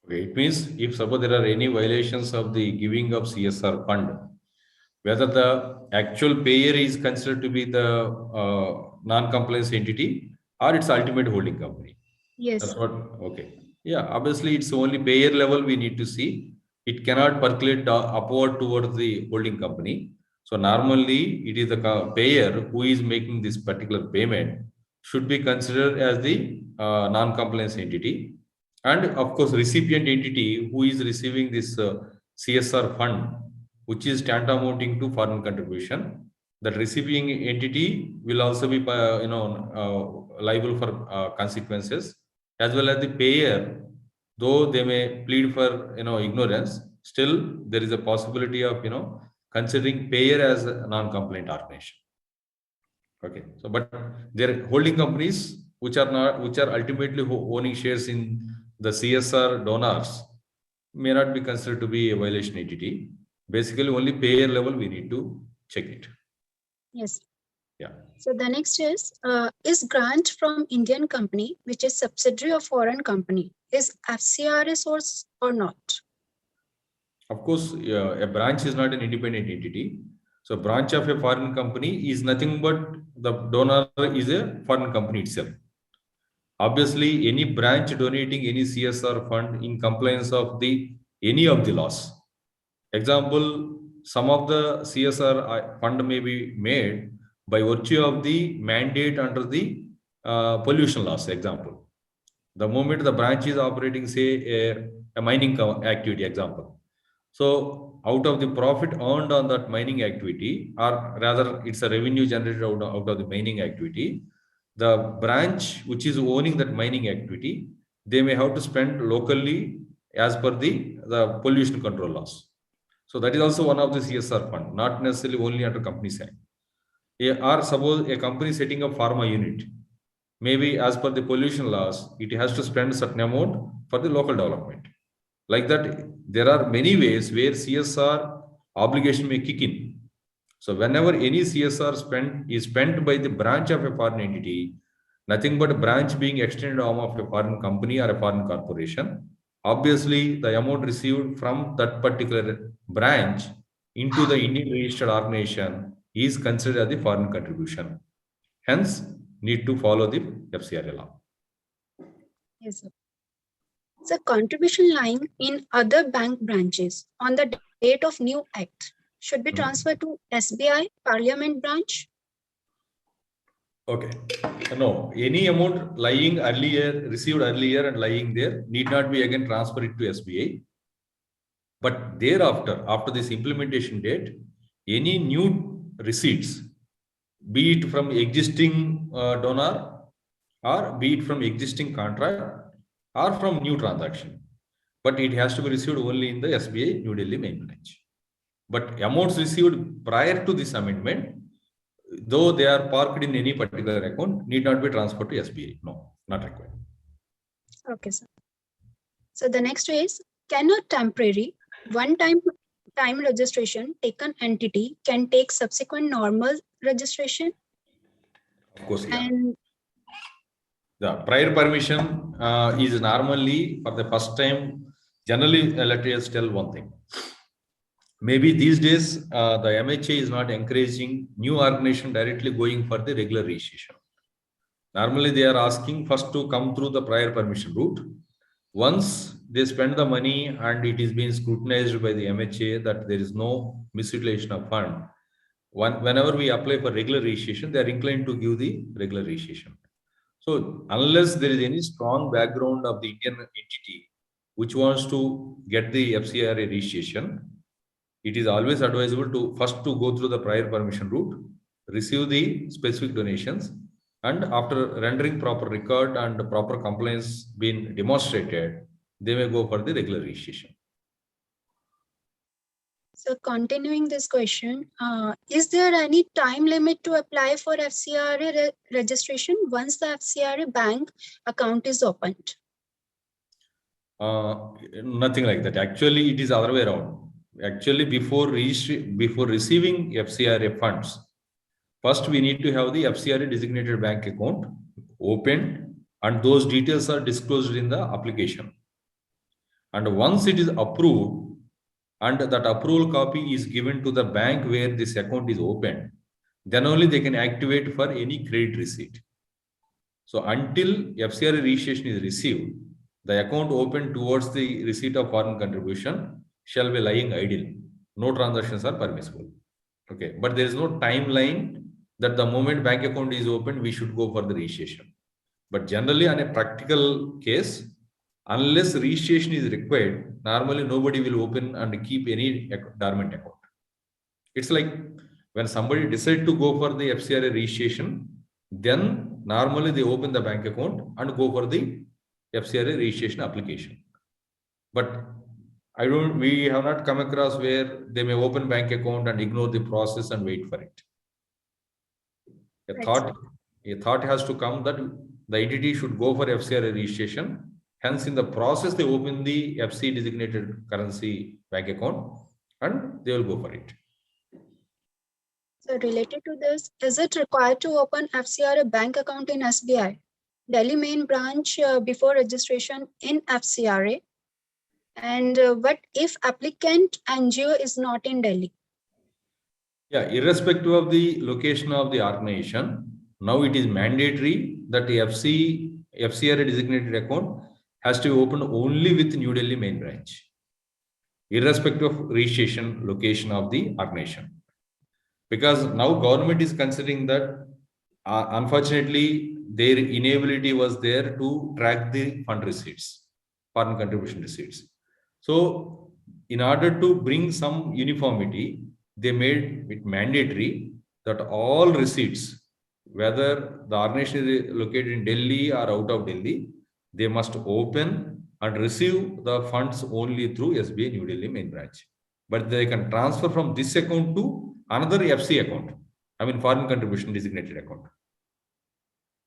Okay, it means if suppose there are any violations of the giving of CSR fund, whether the actual payer is considered to be the non-compliance entity or its ultimate holding company. Yes. That's what, okay. Yeah, obviously it's only payer level we need to see. It cannot percolate upward towards the holding company. So normally it is the payer who is making this particular payment should be considered as the non-compliance entity. And of course, recipient entity who is receiving this CSR fund, which is tantamounting to foreign contribution, that receiving entity will also be, liable for consequences, as well as the payer, though they may plead for ignorance, still there is a possibility of considering payer as a non-compliant organization. Okay, so but their holding companies which are ultimately owning shares in the CSR donors may not be considered to be a violation entity. Basically, only payer level we need to check it. Yes. Yeah. So the next is grant from Indian company, which is subsidiary of foreign company, is FCRA source or not? Of course, a branch is not an independent entity. So branch of a foreign company is nothing but the donor is a foreign company itself. Obviously, any branch donating any CSR fund in compliance of any of the laws. Example, some of the CSR fund may be made by virtue of the mandate under the pollution laws. Example, the moment the branch is operating, say a mining activity. Example, so out of the profit earned on that mining activity, or rather, it's a revenue generated out of the mining activity. The branch which is owning that mining activity, they may have to spend locally as per the pollution control laws. So that is also one of the CSR fund, not necessarily only under company side. Or suppose a company setting up pharma unit, maybe as per the pollution laws, it has to spend a certain amount for the local development. Like that, there are many ways where CSR obligation may kick in. So whenever any CSR is spent by the branch of a foreign entity, nothing but a branch being extended arm of a foreign company or a foreign corporation, obviously the amount received from that particular branch into the Indian registered organization is considered as the foreign contribution. Hence, need to follow the FCRA law. Yes, sir. The contribution line in other bank branches on the date of new act should be transferred to SBI Parliament branch. Okay. No, any amount lying earlier, received earlier and lying there need not be again transferred to SBI. But thereafter, after this implementation date, any new receipts, be it from existing donor or be it from existing contract or from new transaction, but it has to be received only in the SBI New Delhi main branch. But amounts received prior to this amendment, though they are parked in any particular account, need not be transferred to SBI. No, not required. Okay, sir. So the next is, can a temporary one-time registration taken entity can take subsequent normal registration? Of course, yeah. And the prior permission is normally for the first time. Generally, let us tell one thing. Maybe these days, the MHA is not encouraging new organization directly going for the regular registration. Normally, they are asking first to come through the prior permission route. Once they spend the money and it is being scrutinized by the MHA that there is no misutilization of fund, whenever we apply for regular registration, they are inclined to give the regular registration. So unless there is any strong background of the Indian entity which wants to get the FCRA registration, it is always advisable to first to go through the prior permission route, receive the specific donations, and after rendering proper record and proper compliance being demonstrated, they may go for the regular registration. so continuing this question, is there any time limit to apply for FCRA registration once the FCRA bank account is opened? Nothing like that. Actually, it is other way around. Actually, before receiving FCRA funds, first we need to have the FCRA designated bank account opened, and those details are disclosed in the application. And once it is approved, and that approval copy is given to the bank where this account is opened, then only they can activate for any credit receipt. So until FCRA registration is received, the account opened towards the receipt of foreign contribution shall be lying idle. No transactions are permissible. Okay, but there is no timeline that the moment bank account is opened, we should go for the registration. But generally, on a practical case, unless registration is required, normally nobody will open and keep any dormant account. It's like when somebody decides to go for the FCRA registration, then normally they open the bank account and go for the FCRA registration application. But we have not come across where they may open bank account and ignore the process and wait for it. A thought has to come that the entity should go for FCRA registration. Hence, in the process, they open the FC designated currency bank account and they will go for it. So related to this, is it required to open FCRA bank account in SBI, Delhi main branch before registration in FCRA? And what if applicant NGO is not in Delhi? Yeah, irrespective of the location of the organization, now it is mandatory that the FCRA designated account has to be opened only with New Delhi main branch, irrespective of registration location of the organization. Because now government is considering that unfortunately their inability was there to track the fund receipts, foreign contribution receipts. So in order to bring some uniformity, they made it mandatory that all receipts, whether the organization is located in Delhi or out of Delhi, they must open and receive the funds only through SBI New Delhi main branch. But they can transfer from this account to another FC account, foreign contribution designated account.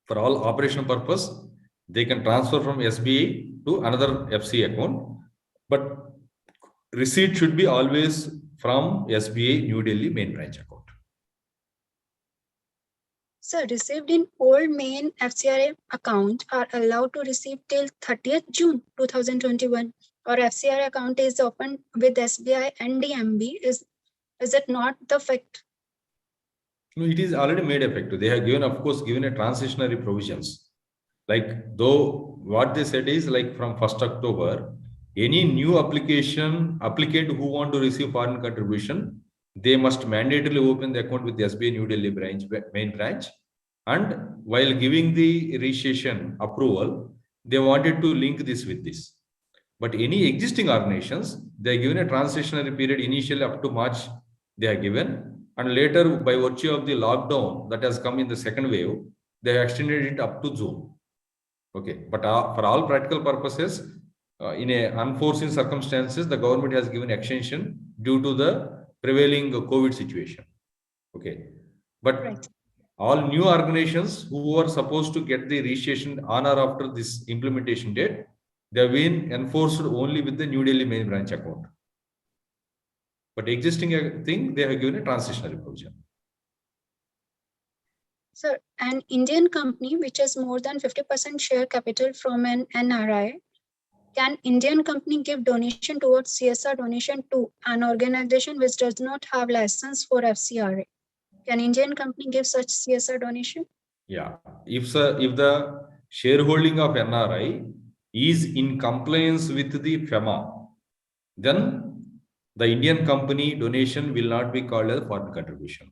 For all operational purpose, they can transfer from SBI to another FC account, but receipt should be always from SBI New Delhi main branch account. So received in old main FCRA account are allowed to receive till 30th June 2021, or FCRA account is opened with SBI and DMB. Is it not the fact? No, it is already made effective. They have given, of course, given a transitionary provisions. Like though what they said is like from 1st October, any new applicant who want to receive foreign contribution, they must mandatorily open the account with the SBI New Delhi main branch, And while giving the registration approval, they wanted to link this with this. But any existing organizations, they are given a transitionary period initially up to March, they are given, and later by virtue of the lockdown that has come in the second wave, they have extended it up to June. Okay, but for all practical purposes, in a unforeseen circumstances, the government has given extension due to the prevailing COVID situation. Okay, but Right. all new organizations who are supposed to get the registration on or after this implementation date, they have been enforced only with the New Delhi main branch account. But existing thing, they have given a transitionary provision. Sir, an Indian company which has more than 50% share capital from an NRI, can Indian company give donation towards CSR donation to an organization which does not have license for FCRA? Can Indian company give such CSR donation? Yeah, if the shareholding of NRI is in compliance with the FEMA, then the Indian company donation will not be called as foreign contribution.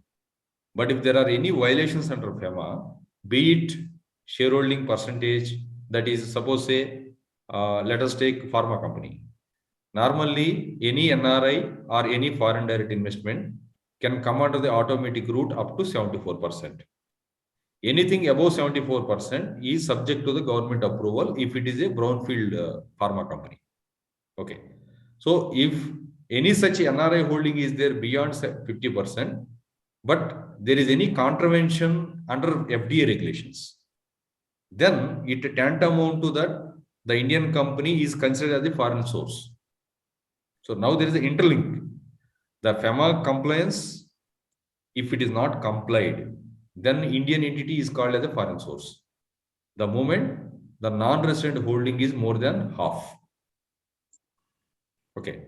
But if there are any violations under FEMA, be it shareholding percentage, that is, suppose say, let us take pharma company. Normally, any NRI or any foreign direct investment can come under the automatic route up to 74%. Anything above 74% is subject to the government approval if it is a brownfield pharma company. Okay. So if any such NRI holding is there beyond 50%, but there is any contravention under FDA regulations, then it tantamount to that the Indian company is considered as the foreign source. So now there is an interlink. The FEMA compliance, if it is not complied, then Indian entity is called as a foreign source. The moment the non-resident holding is more than half. Okay.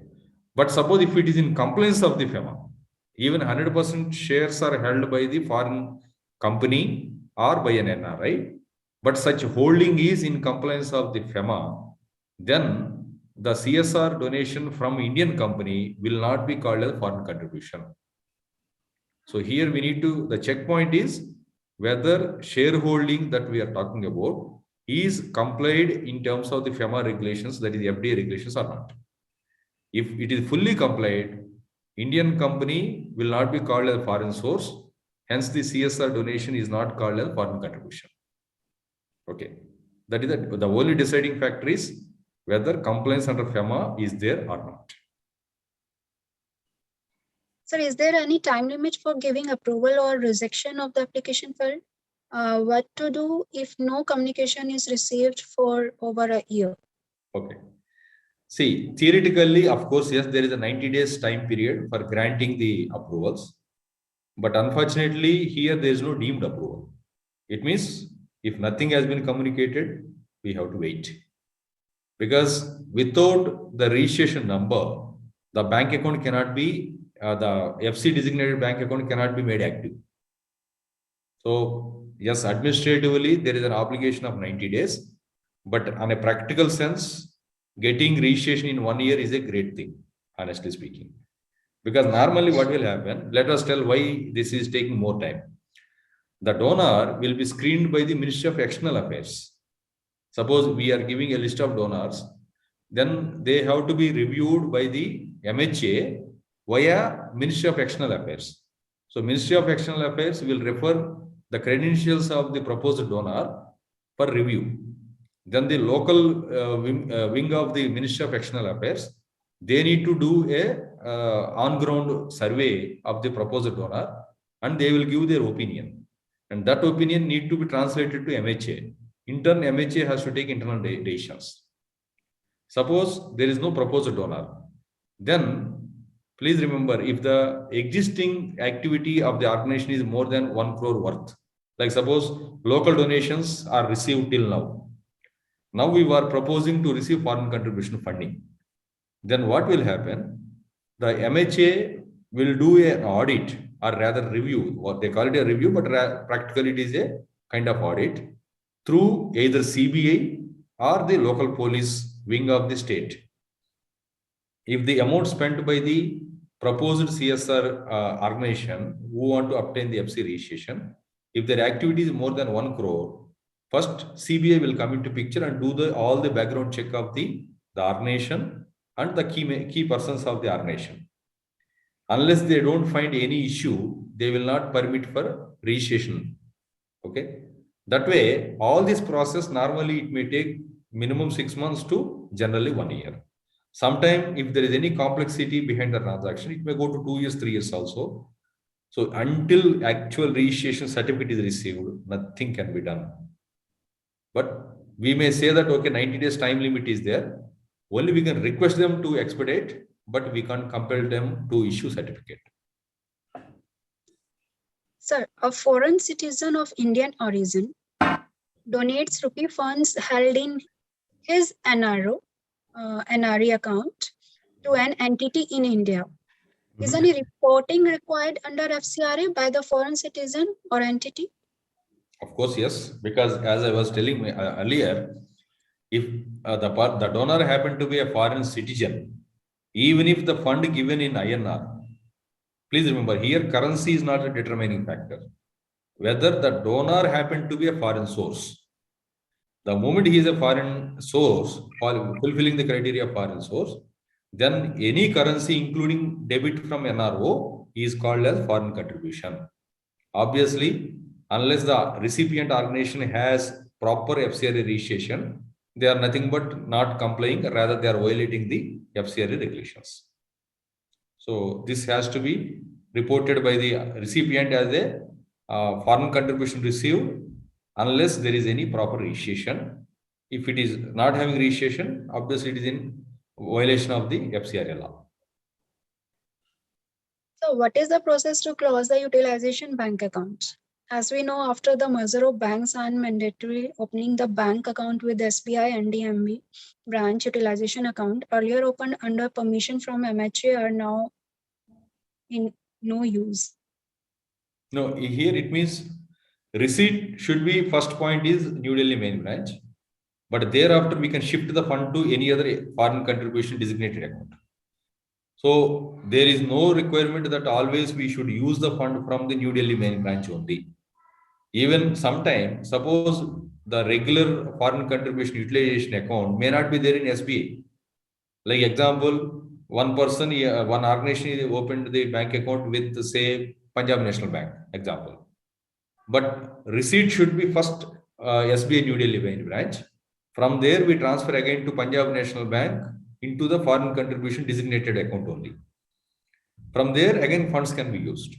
But suppose if it is in compliance of the FEMA, even 100% shares are held by the foreign company or by an NRI, but such holding is in compliance of the FEMA, then the CSR donation from Indian company will not be called as foreign contribution. So here we need to, the checkpoint is whether shareholding that we are talking about is complied in terms of the FEMA regulations, that is FDA regulations or not. If it is fully complied, Indian company will not be called as foreign source. Hence, the CSR donation is not called as foreign contribution. Okay. That is the only deciding factor is whether compliance under FEMA is there or not. Sir, is there any time limit for giving approval or rejection of the application filed? What to do if no communication is received for over a year? Okay. See, theoretically, of course, yes, there is a 90 days time period for granting the approvals. But unfortunately, here there is no deemed approval. It means if nothing has been communicated, we have to wait. Because without the registration number, the bank account cannot be, the FC designated bank account cannot be made active. So, yes, administratively, there is an obligation of 90 days. But on a practical sense, getting registration in 1 year is a great thing, honestly speaking. Because normally what will happen, let us tell why this is taking more time. The donor will be screened by the Ministry of External Affairs. Suppose we are giving a list of donors, then they have to be reviewed by the MHA via Ministry of External Affairs. So Ministry of External Affairs will refer the credentials of the proposed donor for review. Then the local wing of the Ministry of External Affairs, they need to do a on-ground survey of the proposed donor, and they will give their opinion. And that opinion need to be translated to MHA. In turn, MHA has to take internal decisions. Suppose there is no proposed donor, then please remember, if the existing activity of the organization is more than 1 crore worth, like suppose local donations are received till now. Now we were proposing to receive foreign contribution funding. Then what will happen? The MHA will do an audit, or rather review, what they call it a review, but practically it is a kind of audit through either CBI or the local police wing of the state. If the amount spent by the proposed CSR organization who want to obtain the FC registration if their activity is more than 1 crore, first CBI will come into picture and do all the background check of the organization and the key persons of the organization. Unless they don't find any issue, they will not permit for registration. Okay. That way, all this process normally it may take minimum 6 months to generally 1 year. Sometimes, if there is any complexity behind the transaction, it may go to 2 years, 3 years also. So until actual registration certificate is received, nothing can be done. But we may say that okay, 90 days time limit is there. Only we can request them to expedite, but we can't compel them to issue certificate. Sir, a foreign citizen of Indian origin donates rupee funds held in his NRE account to an entity in India. Is any reporting required under FCRA by the foreign citizen or entity? Of course, yes, because as I was telling earlier, if the donor happened to be a foreign citizen, even if the fund given in INR, please remember here currency is not a determining factor. Whether the donor happened to be a foreign source, the moment he is a foreign source, fulfilling the criteria of foreign source, then any currency including debit from NRO is called as foreign contribution. Obviously, unless the recipient organization has proper FCRA registration, they are nothing but not complying, rather they are violating the FCRA regulations. So this has to be reported by the recipient as a foreign contribution received unless there is any proper registration. If it is not having registration, obviously it is in violation of the FCRA law. So what is the process to close the utilization bank account? As we know, after the merger of banks and mandatory opening the bank account with SBI and DMB branch utilization account earlier opened under permission from MHA are now in no use. No, here it means receipt should be first point is New Delhi main branch, but thereafter we can shift the fund to any other foreign contribution designated account. So there is no requirement that always we should use the fund from the New Delhi main branch only. Even sometimes, suppose the regular foreign contribution utilization account may not be there in SBA. Like example, one person, one organization opened the bank account with say Punjab National Bank, example. But receipt should be first SBI New Delhi main branch. From there, we transfer again to Punjab National Bank into the foreign contribution designated account only. From there, again, funds can be used.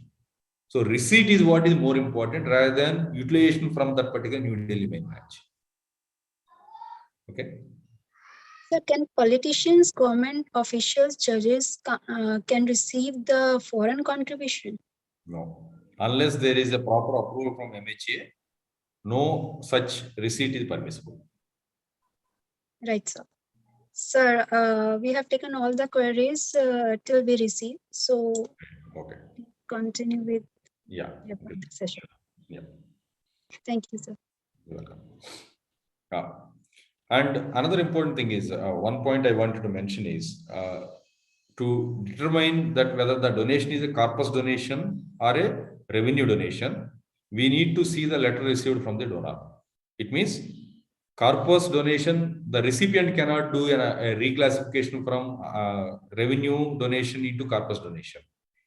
So receipt is what is more important rather than utilization from that particular New Delhi main branch. Okay. So can politicians, government officials, judges can receive the foreign contribution? No. Unless there is a proper approval from MHA, no such receipt is permissible. Right, sir. Sir, we have taken all the queries till we receive. So okay, continue with the session. Yeah. Thank you, sir. You're welcome. And another important thing is one point I wanted to mention is to determine that whether the donation is a corpus donation or a revenue donation, we need to see the letter received from the donor. It means corpus donation, the recipient cannot do a reclassification from revenue donation into corpus donation.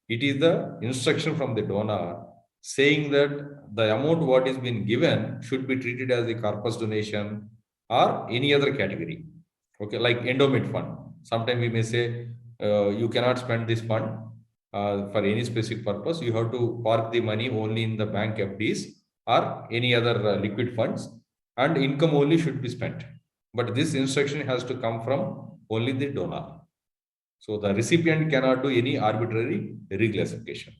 It is the instruction from the donor saying that the amount what is being given should be treated as a corpus donation or any other category. Okay, like endowment fund. Sometimes we may say you cannot spend this fund for any specific purpose. You have to park the money only in the bank FDs or any other liquid funds, and income only should be spent. But this instruction has to come from only the donor. So the recipient cannot do any arbitrary reclassification.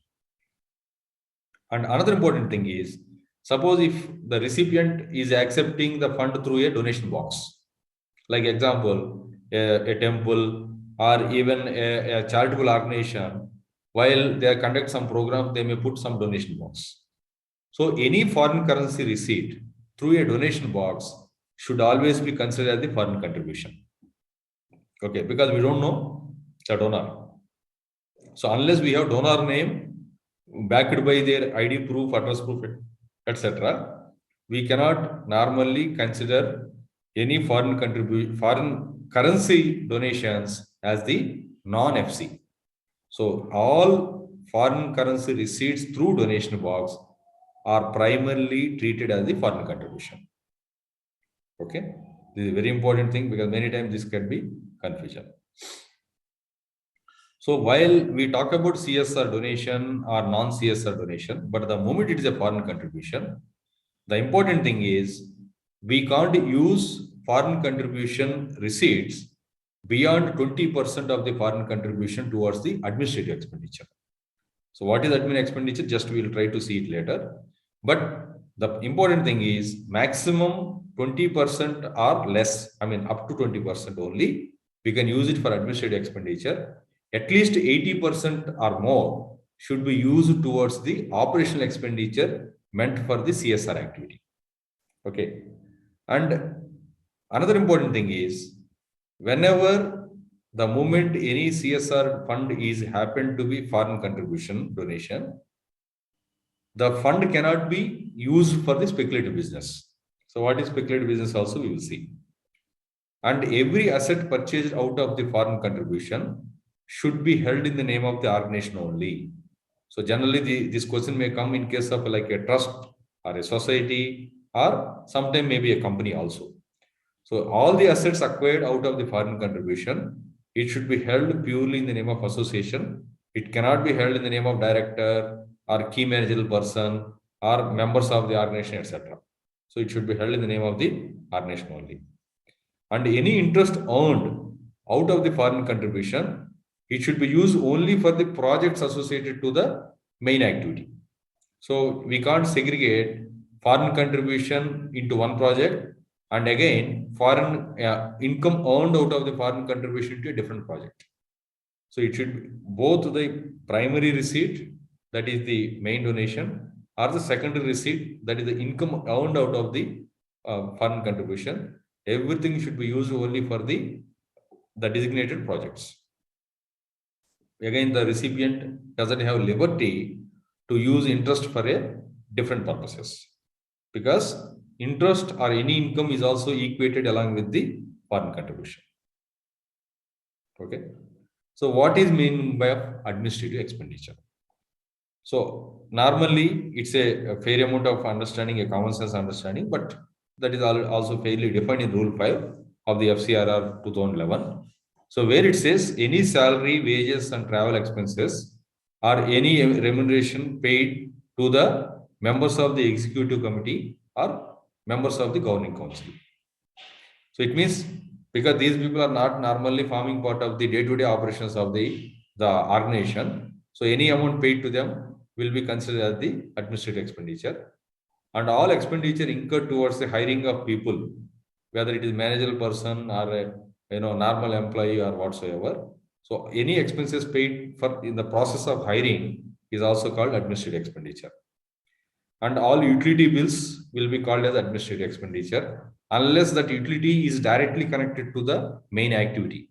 And another important thing is, suppose if the recipient is accepting the fund through a donation box, like example, a temple or even a charitable organization, while they conduct some program, they may put some donation box. So any foreign currency receipt through a donation box should always be considered as the foreign contribution. Okay, because we don't know the donor. So unless we have donor name backed by their ID proof, address proof, etc., we cannot normally consider any foreign currency donations as the non-FC. So all foreign currency receipts through donation box are primarily treated as the foreign contribution. Okay, this is a very important thing because many times this can be confusion. So while we talk about CSR donation or non-CSR donation, but the moment it is a foreign contribution, the important thing is we can't use foreign contribution receipts beyond 20% of the foreign contribution towards the administrative expenditure. So what is admin expenditure? Just we will try to see it later. But the important thing is maximum 20% or less, I mean up to 20% only, we can use it for administrative expenditure. At least 80% or more should be used towards the operational expenditure meant for the CSR activity. Okay. And another important thing is whenever the moment any CSR fund is happened to be foreign contribution donation, the fund cannot be used for the speculative business. So what is speculative business also we will see. And every asset purchased out of the foreign contribution should be held in the name of the organization only. So generally this question may come in case of like a trust or a society or sometime maybe a company also. So all the assets acquired out of the foreign contribution, it should be held purely in the name of association. It cannot be held in the name of director or key managerial person or members of the organization, etc. So it should be held in the name of the organization only. And any interest earned out of the foreign contribution, it should be used only for the projects associated to the main activity. So we can't segregate foreign contribution into one project and again foreign income earned out of the foreign contribution to a different project. So it should be both the primary receipt, that is the main donation, or the secondary receipt, that is the income earned out of the foreign contribution. Everything should be used only for the designated projects. Again, the recipient doesn't have liberty to use interest for a different purposes, because interest or any income is also equated along with the foreign contribution. Okay. So what is meant by administrative expenditure? So normally it's a fair amount of understanding, a common sense understanding, but that is also fairly defined in Rule 5 of the FCRR 2011. So where it says any salary, wages and travel expenses or any remuneration paid to the members of the executive committee or members of the governing council. So it means because these people are not normally forming part of the day-to-day operations of the organization, so any amount paid to them will be considered as the administrative expenditure. And all expenditure incurred towards the hiring of people, whether it is managerial person or a normal employee or whatsoever. So any expenses paid for in the process of hiring is also called administrative expenditure. And all utility bills will be called as administrative expenditure unless that utility is directly connected to the main activity.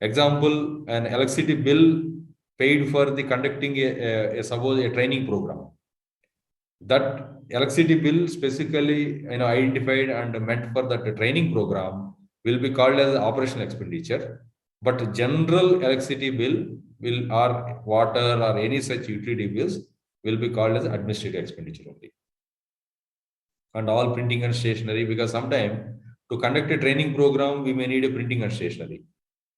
Example, an electricity bill paid for the conducting suppose a training program. That electricity bill specifically identified and meant for that training program will be called as operational expenditure. But general electricity bill will or water or any such utility bills will be called as administrative expenditure only. And all printing and stationery, because sometimes to conduct a training program, we may need a printing and stationery.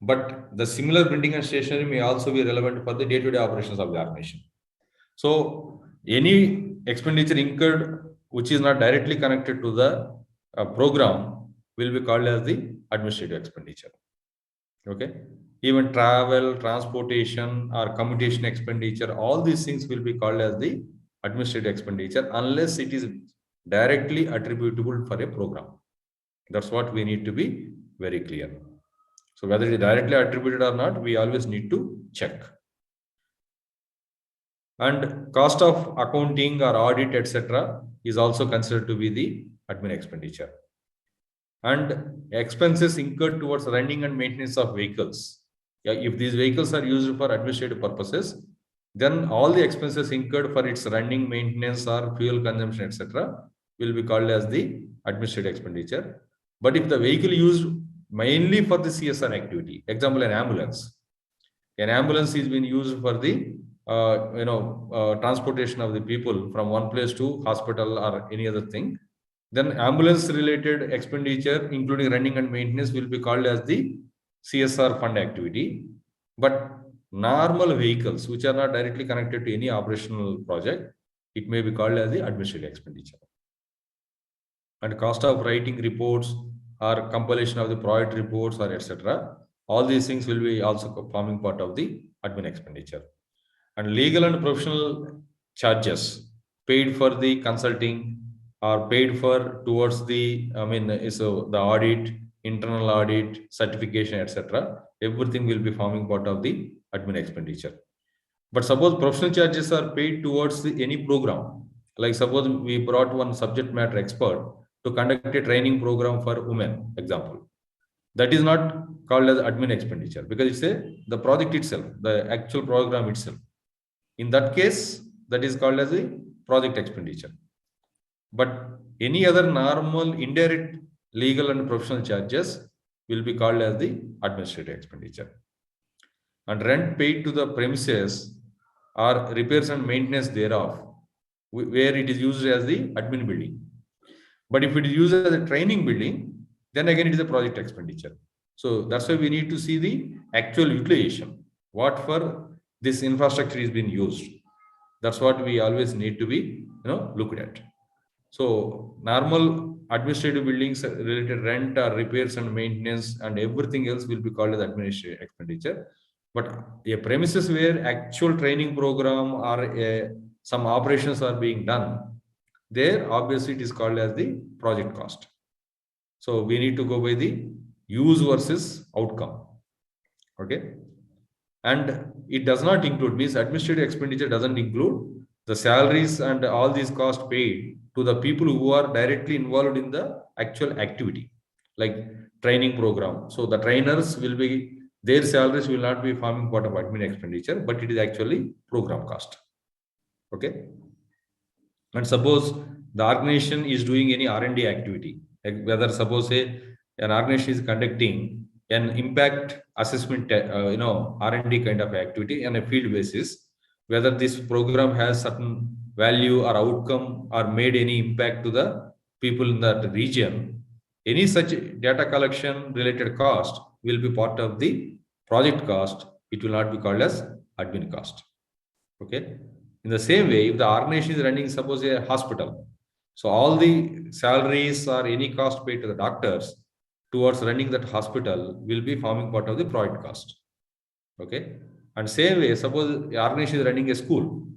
But the similar printing and stationery may also be relevant for the day-to-day operations of the organization. So any expenditure incurred which is not directly connected to the program will be called as the administrative expenditure. Okay. Even travel, transportation or commutation expenditure, all these things will be called as the administrative expenditure unless it is directly attributable for a program. That's what we need to be very clear. So whether it is directly attributed or not, we always need to check. And cost of accounting or audit, etc., is also considered to be the admin expenditure. And expenses incurred towards running and maintenance of vehicles. Yeah, if these vehicles are used for administrative purposes, then all the expenses incurred for its running, maintenance, or fuel consumption, etc., will be called as the administrative expenditure. But if the vehicle used mainly for the CSR activity, example, an ambulance is being used for the transportation of the people from one place to hospital or any other thing, then ambulance related expenditure, including running and maintenance, will be called as the CSR fund activity. But normal vehicles, which are not directly connected to any operational project, it may be called as the administrative expenditure. And cost of writing reports or compilation of the project reports or etc., all these things will be also forming part of the admin expenditure. And legal and professional charges paid for the consulting or paid for towards the, so the audit, internal audit, certification, etc., everything will be forming part of the admin expenditure. But suppose professional charges are paid towards any program, like suppose we brought one subject matter expert to conduct a training program for women, example. That is not called as admin expenditure because it's the project itself, the actual program itself. In that case, that is called as a project expenditure. But any other normal indirect legal and professional charges will be called as the administrative expenditure. And rent paid to the premises or repairs and maintenance thereof, where it is used as the admin building. But if it is used as a training building, then again it is a project expenditure. So that's why we need to see the actual utilization, what for this infrastructure is being used. That's what we always need to be looked at. So normal administrative buildings related rent or repairs and maintenance and everything else will be called as administrative expenditure. But a premises where actual training program or some operations are being done, there obviously it is called as the project cost. So we need to go by the use versus outcome. Okay. And it does not include, means administrative expenditure doesn't include the salaries and all these costs paid to the people who are directly involved in the actual activity, like training program. So the trainers will be, their salaries will not be forming part of admin expenditure, but it is actually program cost. Okay. And suppose the organization is doing any R&D activity, like whether suppose an organization is conducting an impact assessment, R&D kind of activity on a field basis, whether this program has certain value or outcome or made any impact to the people in that region, any such data collection related cost will be part of the project cost. It will not be called as admin cost. Okay. In the same way, if the organization is running, suppose a hospital, so all the salaries or any cost paid to the doctors towards running that hospital will be forming part of the project cost. Okay. And same way, suppose the organization is running a school,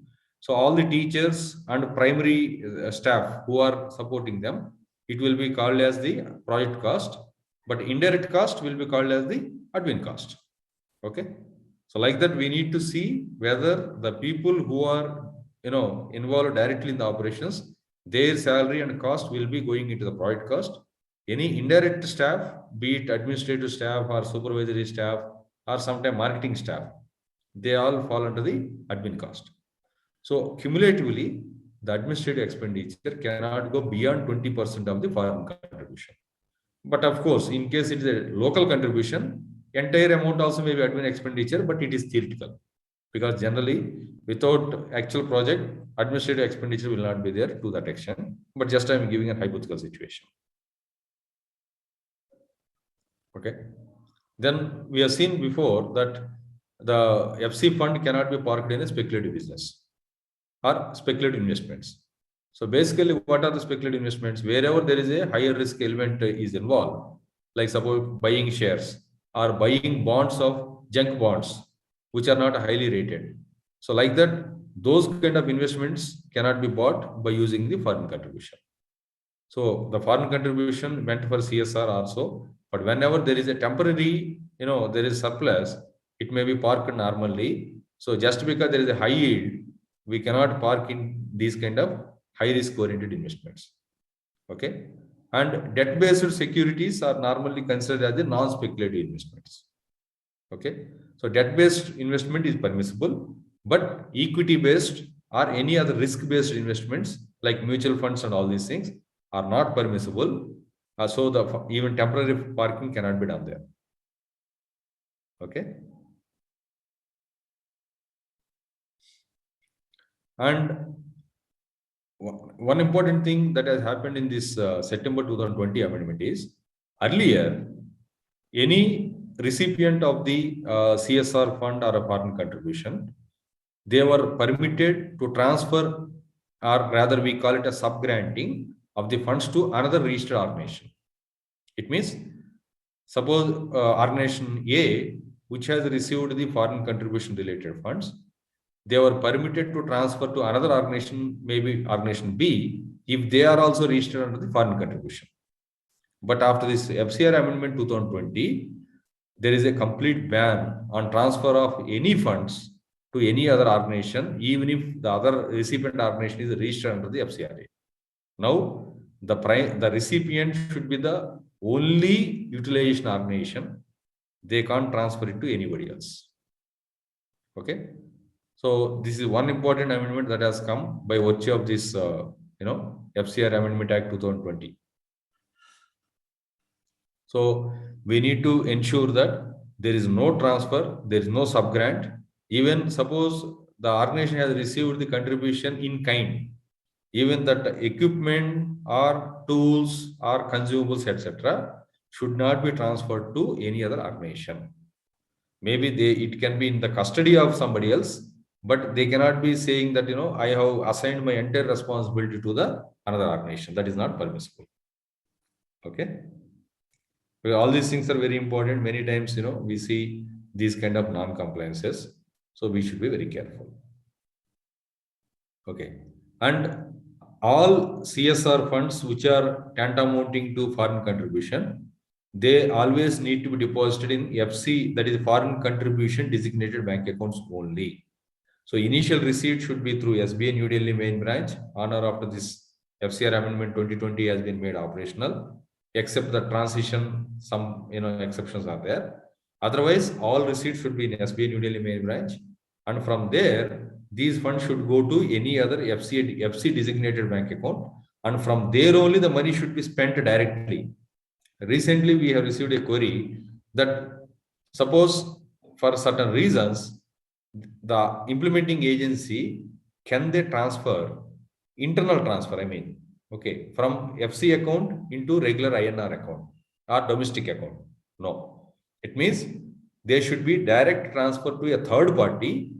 so all the teachers and primary staff who are supporting them, it will be called as the project cost, but indirect cost will be called as the admin cost. Okay. So like that, we need to see whether the people who are involved directly in the operations, their salary and cost will be going into the project cost. Any indirect staff, be it administrative staff or supervisory staff or sometimes marketing staff, they all fall under the admin cost. So cumulatively, the administrative expenditure cannot go beyond 20% of the foreign contribution. But of course, in case it is a local contribution, entire amount also may be admin expenditure, but it is theoretical. Because generally, without actual project, administrative expenditure will not be there to that extent. But just I am giving a hypothetical situation. Okay. Then we have seen before that the FC fund cannot be parked in a speculative business or speculative investments. So basically, what are the speculative investments? Wherever there is a higher risk element is involved, like suppose buying shares or buying bonds of junk bonds, which are not highly rated. So like that, those kind of investments cannot be bought by using the foreign contribution. So the foreign contribution meant for CSR also, but whenever there is a temporary, there is surplus, it may be parked normally. So just because there is a high yield, we cannot park in these kind of high risk oriented investments. Okay. And debt based securities are normally considered as the non speculative investments. Okay. So debt based investment is permissible, But equity-based or any other risk-based investments like mutual funds and all these things are not permissible. So even temporary parking cannot be done there. Okay. And one important thing that has happened in this September 2020 amendment is earlier, any recipient of the CSR fund or a foreign contribution, they were permitted to transfer, or rather we call it a sub-granting of the funds to another registered organization. It means, suppose organization A, which has received the foreign contribution related funds, they were permitted to transfer to another organization, maybe organization B, if they are also registered under the foreign contribution. But after this FCR Amendment 2020, there is a complete ban on transfer of any funds to any other organization, even if the other recipient organization is registered under the FCRA. Now, the recipient should be the only utilization organization. They can't transfer it to anybody else. Okay. So this is one important amendment that has come by virtue of this, FCR Amendment Act 2020. So we need to ensure that there is no transfer, there is no sub-grant. Even suppose the organization has received the contribution in kind, even that equipment or tools or consumables, etc., should not be transferred to any other organization. Maybe it can be in the custody of somebody else, but they cannot be saying that, I have assigned my entire responsibility to the another organization. That is not permissible. Okay. Because all these things are very important. Many times, we see these kind of non-compliances. So we should be very careful. Okay. And all CSR funds which are tantamounting to foreign contribution, they always need to be deposited in FC, that is foreign contribution designated bank accounts only. So initial receipt should be through SBI New Delhi main branch. On or after this FCR Amendment 2020 has been made operational, except the transition, some exceptions are there. Otherwise, all receipts should be in SBI New Delhi main branch, and from there, these funds should go to any other FC designated bank account, and from there only the money should be spent directly. Recently, we have received a query that suppose for certain reasons, the implementing agency, can they transfer, internal transfer, okay, from FC account into regular INR account or domestic account? No. It means there should be direct transfer to a third party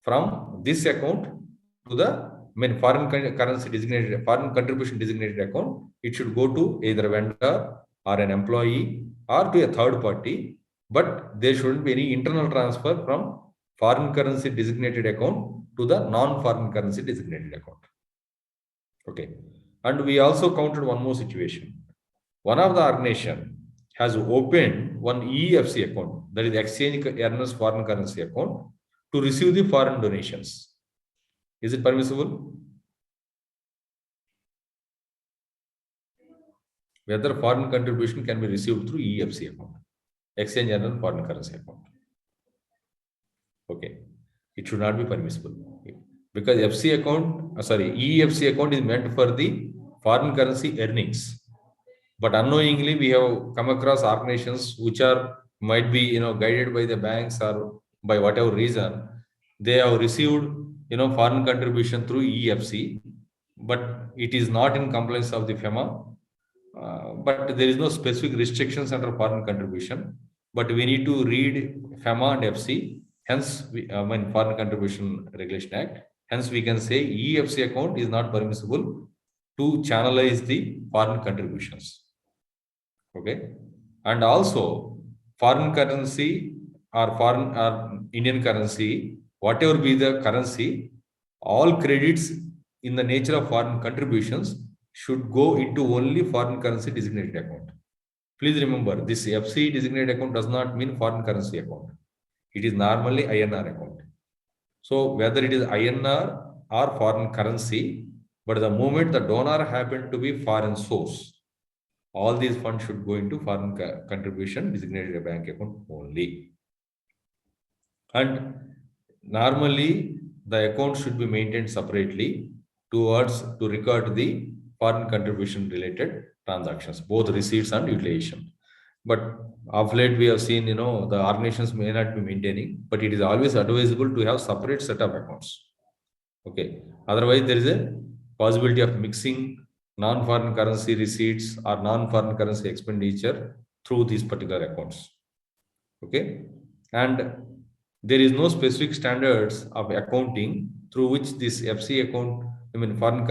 from this account to the foreign currency designated, foreign contribution designated account. It should go to either a vendor or an employee or to a third party, but there shouldn't be any internal transfer from foreign currency designated account to the non-foreign currency designated account. Okay. And we also counted one more situation. One of the organization has opened one EFC account, that is Exchange Earners Foreign Currency account, to receive the foreign donations. Is it permissible? Whether foreign contribution can be received through EFC account, Exchange Earner Foreign Currency account. Okay. It should not be permissible. Okay. Because EFC account is meant for the foreign currency earnings. But unknowingly, we have come across organizations which might be guided by the banks or by whatever reason, they have received foreign contribution through EFC, but it is not in compliance of the FEMA. But there is no specific restrictions under foreign contribution. But we need to read FEMA and FC. Hence, Foreign Contribution Regulation Act. Hence, we can say EFC account is not permissible to channelize the foreign contributions. Okay. And also, foreign currency or foreign or Indian currency, whatever be the currency, all credits in the nature of foreign contributions should go into only foreign currency designated account. Please remember, this FC designated account does not mean foreign currency account. It is normally INR account. So whether it is INR or foreign currency, but the moment the donor happened to be foreign source, all these funds should go into foreign contribution designated bank account only. And normally the account should be maintained separately to record the foreign contribution related transactions, both receipts and utilization. But of late, we have seen, the organizations may not be maintaining, but it is always advisable to have separate set of accounts. Okay. Otherwise, there is a possibility of mixing non-foreign currency receipts or non-foreign currency expenditure through these particular accounts. Okay. And there is no specific standards of accounting through which this FC account, foreign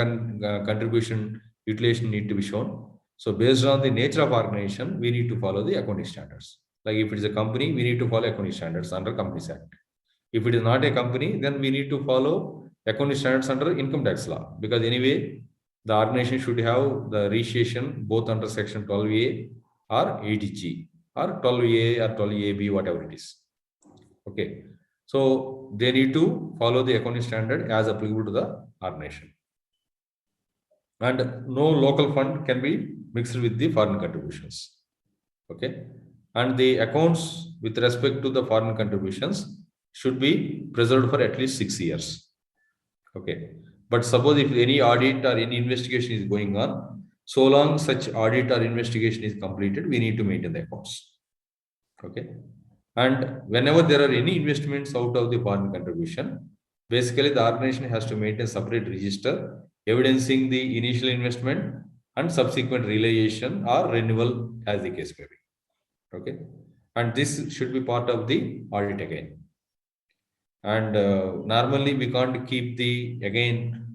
contribution utilization need to be shown. So based on the nature of organization, we need to follow the accounting standards. Like if it is a company, we need to follow accounting standards under Companies Act. If it is not a company, then we need to follow accounting standards under income tax law, because anyway, the organization should have the registration both under section 12A or 80G or 12A or 12AB, whatever it is. Okay. So they need to follow the accounting standard as applicable to the organization. And no local fund can be mixed with the foreign contributions. Okay. And the accounts with respect to the foreign contributions should be preserved for at least 6 years. Okay. But suppose if any audit or any investigation is going on, so long such audit or investigation is completed, we need to maintain the accounts. Okay. And whenever there are any investments out of the foreign contribution, basically the organization has to maintain separate register evidencing the initial investment and subsequent realization or renewal, as the case may be. Okay. And this should be part of the audit again. And normally we can't keep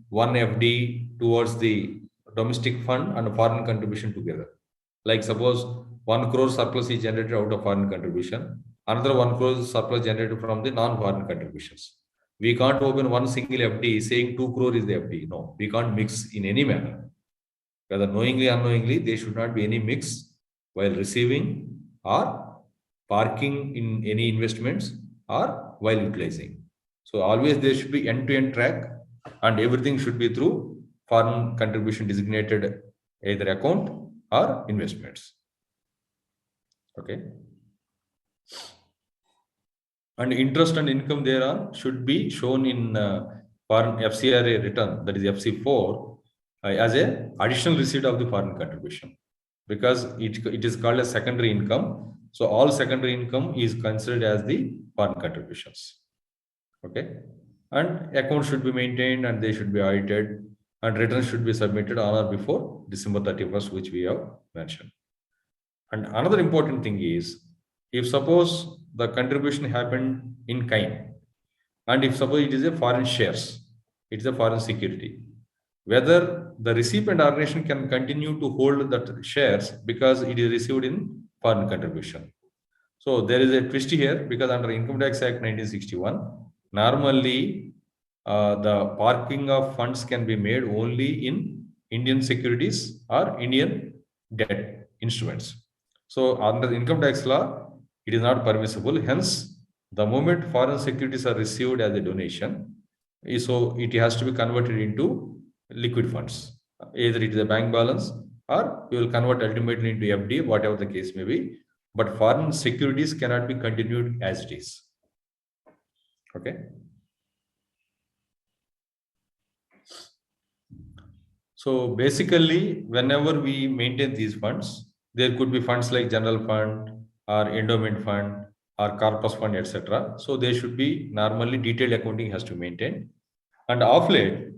one FD towards the domestic fund and foreign contribution together. Like suppose 1 crore surplus is generated out of foreign contribution, another 1 crore surplus generated from the non-foreign contributions. We can't open one single FD saying 2 crore is the FD. No, we can't mix in any manner. Whether knowingly or unknowingly, there should not be any mix while receiving or parking in any investments or while utilizing. So always there should be end-to-end track, and everything should be through foreign contribution designated either account or investments. Okay. And interest and income thereon should be shown in foreign FCRA return, that is FC4, as a additional receipt of the foreign contribution, because it is called a secondary income. So all secondary income is considered as the foreign contributions. Okay. And accounts should be maintained and they should be audited, and returns should be submitted on or before December 31st, which we have mentioned. And another important thing is, if suppose the contribution happened in kind, and if suppose it is a foreign shares, it is a foreign security, whether the recipient organization can continue to hold that shares because it is received in foreign contribution. So there is a twist here, because under Income Tax Act 1961, normally the parking of funds can be made only in Indian securities or Indian debt instruments. So under the income tax law, it is not permissible. Hence, the moment foreign securities are received as a donation, so it has to be converted into liquid funds. Either it is a bank balance or you will convert ultimately into FD, whatever the case may be. But foreign securities cannot be continued as it is. Okay. So basically, whenever we maintain these funds, there could be funds like general fund or endowment fund or corpus fund, etc. So there should be normally detailed accounting has to maintain. And of late,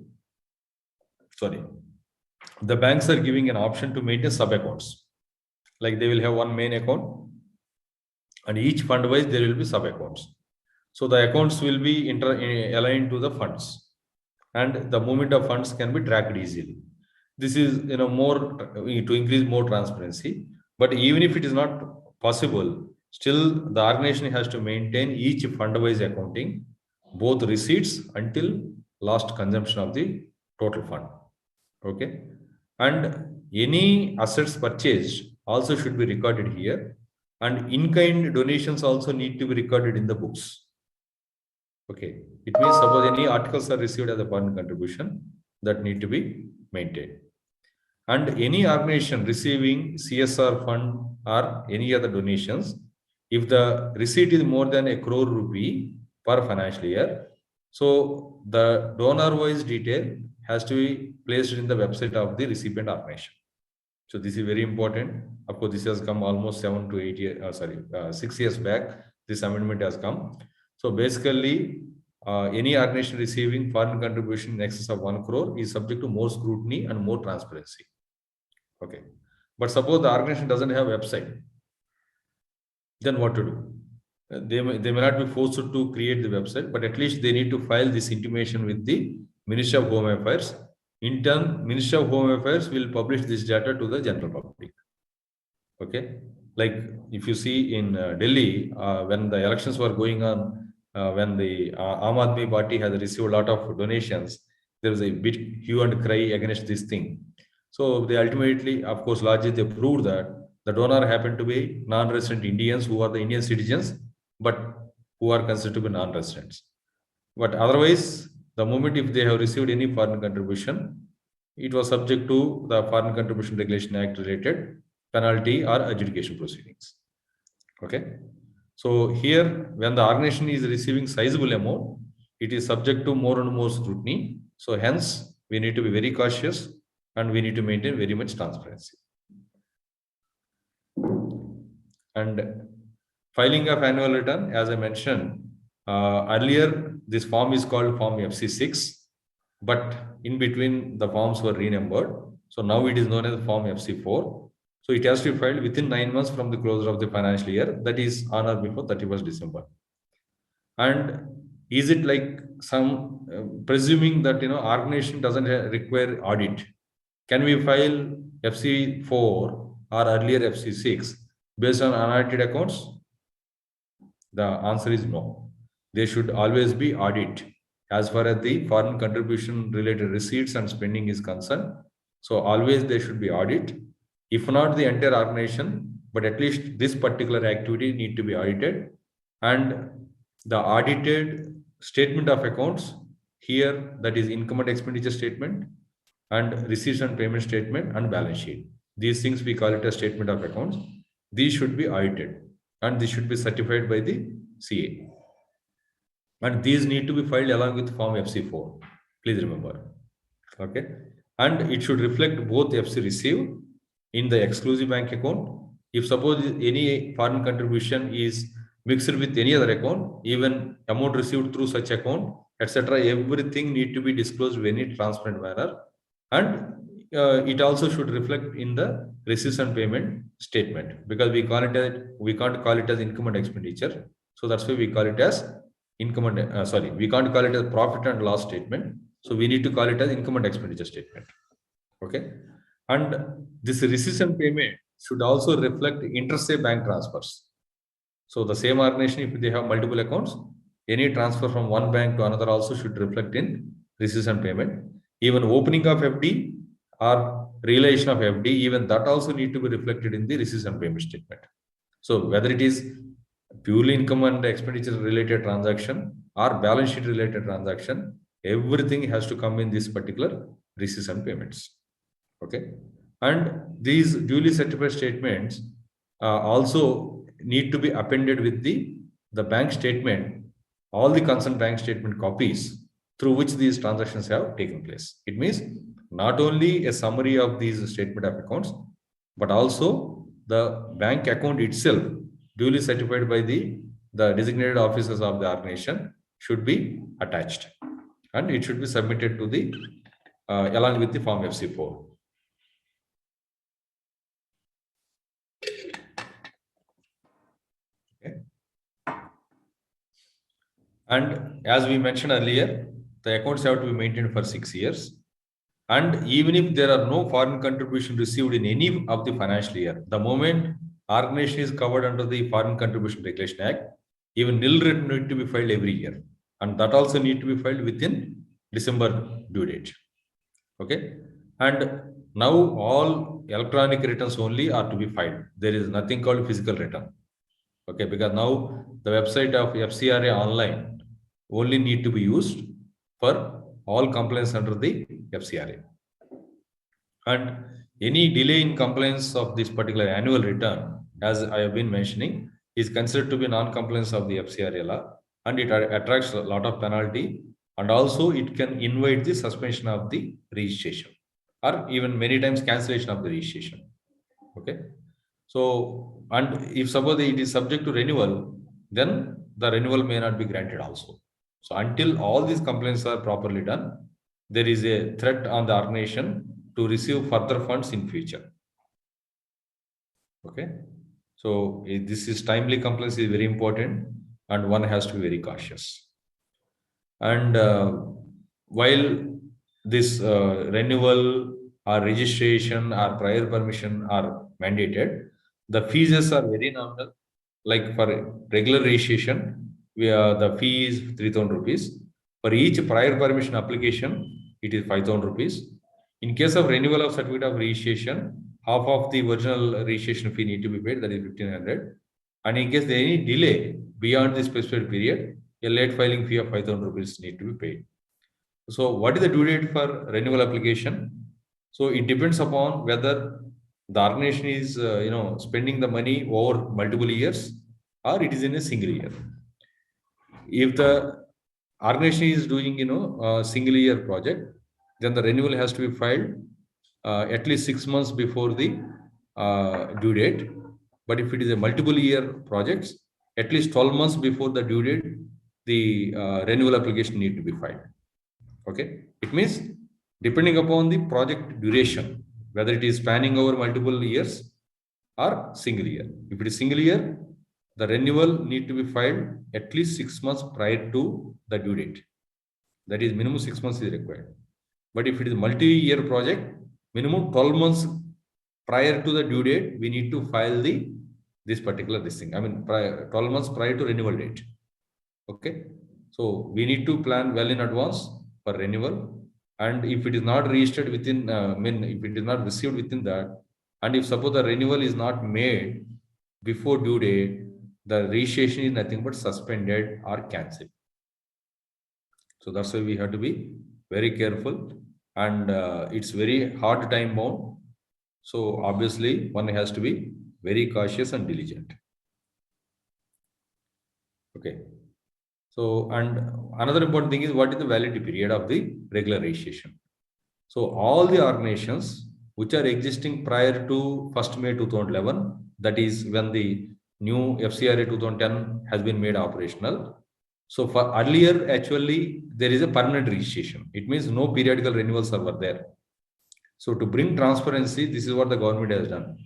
the banks are giving an option to maintain sub accounts. Like they will have one main account, and each fund wise there will be sub accounts. So the accounts will be aligned to the funds, and the movement of funds can be tracked easily. This is more to increase more transparency. But even if it is not possible, still the organization has to maintain each fund wise accounting, both receipts until last consumption of the total fund. Okay. And any assets purchased also should be recorded here, and in-kind donations also need to be recorded in the books. Okay. It means suppose any articles are received as a foreign contribution, that need to be maintained. And any organization receiving CSR fund or any other donations, if the receipt is more than ₹1 crore per financial year, So the donor-wise detail has to be placed in the website of the recipient organization. So this is very important. Of course, this has come almost 7 to 8 years, 6 years back. This amendment has come. So basically, any organization receiving foreign contribution in excess of 1 crore is subject to more scrutiny and more transparency. Okay. But suppose the organization doesn't have a website, then what to do? They may not be forced to create the website, but at least they need to file this intimation with the Ministry of Home Affairs. In turn, Ministry of Home Affairs will publish this data to the general public. Okay, like if you see in Delhi, when the elections were going on, when the Aam Aadmi Party has received a lot of donations, there was a big hue and cry against this thing. So they ultimately, of course, largely they proved that the donor happened to be non-resident Indians who are the Indian citizens, but who are considered to be non-residents. But otherwise, the moment if they have received any foreign contribution, it was subject to the Foreign Contribution Regulation Act related penalty or adjudication proceedings. Okay. So here, when the organization is receiving sizable amount, it is subject to more and more scrutiny. So hence, we need to be very cautious and we need to maintain very much transparency. And filing of annual return, as I mentioned, earlier this form is called Form FC6, but in between the forms were renumbered. So now it is known as Form FC4. So it has to be filed within 9 months from the closure of the financial year, that is on or before 31st December. And is it like some presuming that organization doesn't require audit? Can we file FC4 or earlier FC6 based on unaudited accounts? The answer is no. They should always be audit as far as the foreign contribution related receipts and spending is concerned. So always they should be audit. If not the entire organization, but at least this particular activity need to be audited. And the audited statement of accounts here, that is income and expenditure statement and receipts and payment statement and balance sheet. These things we call it a statement of accounts. These should be audited and this should be certified by the CA. And these need to be filed along with Form FC4. Please remember. Okay. And it should reflect both FC received in the exclusive bank account. If suppose any foreign contribution is mixed with any other account, even amount received through such account, etc., everything need to be disclosed in a transparent manner. And it also should reflect in the receipts and payment statement, because we can't call it as income and expenditure. So that's why we call it as income and we can't call it as profit and loss statement. So we need to call it as income and expenditure statement. Okay. And this receipts and payment should also reflect interstate bank transfers. So the same organization, if they have multiple accounts, any transfer from one bank to another also should reflect in receipts and payment. Even opening of FD or realization of FD, even that also need to be reflected in the receipts and payment statement. So whether it is purely income and expenditure related transaction or balance sheet related transaction, everything has to come in this particular receipts and payments. Okay. And these duly certified statements also need to be appended with the bank statement, all the concerned bank statement copies through which these transactions have taken place. It means not only a summary of these statement of accounts, but also the bank account itself, duly certified by the designated officers of the organization, should be attached, and it should be submitted to the along with the Form FC4. Okay. And as we mentioned earlier, the accounts have to be maintained for 6 years. And even if there are no foreign contribution received in any of the financial year, the moment organization is covered under the Foreign Contribution Regulation Act, even nil return need to be filed every year. And that also need to be filed within December due date. Okay. And now all electronic returns only are to be filed. There is nothing called physical return. Okay. Because now the website of FCRA online only need to be used for all complaints under the FCRA. And any delay in compliance of this particular annual return, as I have been mentioning, is considered to be non-compliance of the FCRA law, and it attracts a lot of penalty And also it can invite the suspension of the registration or even many times cancellation of the registration. Okay. So, and if suppose it is subject to renewal, then the renewal may not be granted also. So until all these complaints are properly done, there is a threat on the organization to receive further funds in future. Okay. So this is timely complaints is very important and one has to be very cautious. And while this renewal or registration or prior permission are mandated, the fees are very nominal. Like for regular registration, the fee is 3,000 rupees. For each prior permission application, it is 5,000 rupees. In case of renewal of certificate of registration, half of the original registration fee need to be paid, that is 1,500. And in case there any delay beyond the specified period, a late filing fee of 5,000 rupees need to be paid. So what is the due date for renewal application? So it depends upon whether the organization is spending the money over multiple years or it is in a single year. If the organization is doing a single year project, then the renewal has to be filed at least 6 months before the due date. But if it is a multiple year projects, at least 12 months before the due date, the renewal application need to be filed. Okay, it means depending upon the project duration, whether it is spanning over multiple years or single year. If it is single year, the renewal need to be filed at least 6 months prior to the due date. That is minimum 6 months is required. But if it is multi-year project, minimum 12 months prior to the due date, we need to file this particular thing. I mean, 12 months prior to renewal date. Okay. So we need to plan well in advance for renewal. And if it is not registered within, if it is not received within that, and if suppose the renewal is not made before due date, the registration is nothing but suspended or cancelled. So that's why we have to be very careful, and it's very hard time bound. So obviously one has to be very cautious and diligent. Okay. So, and another important thing is what is the validity period of the regular registration. So all the organizations which are existing prior to 1st May 2011, that is when the new FCRA 2010 has been made operational. So for earlier, actually, there is a permanent registration. It means no periodical renewals are there. So to bring transparency, this is what the government has done.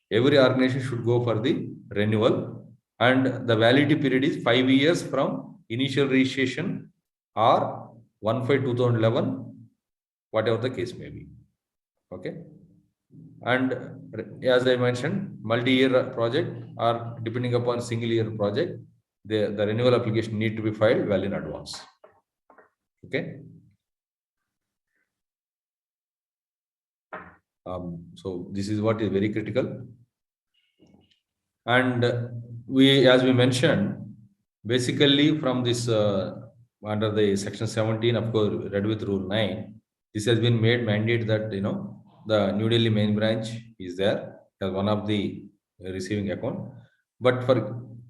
Every organization should go for the renewal, and the validity period is 5 years from initial registration or 1/5/2011, whatever the case may be. Okay. And as I mentioned, multi-year project or depending upon single year project, the renewal application need to be filed well in advance. Okay. So this is what is very critical. And as we mentioned, basically from this under the section 17, of course, read with rule 9, this has been made mandate that the New Delhi main branch is there as one of the receiving account. But for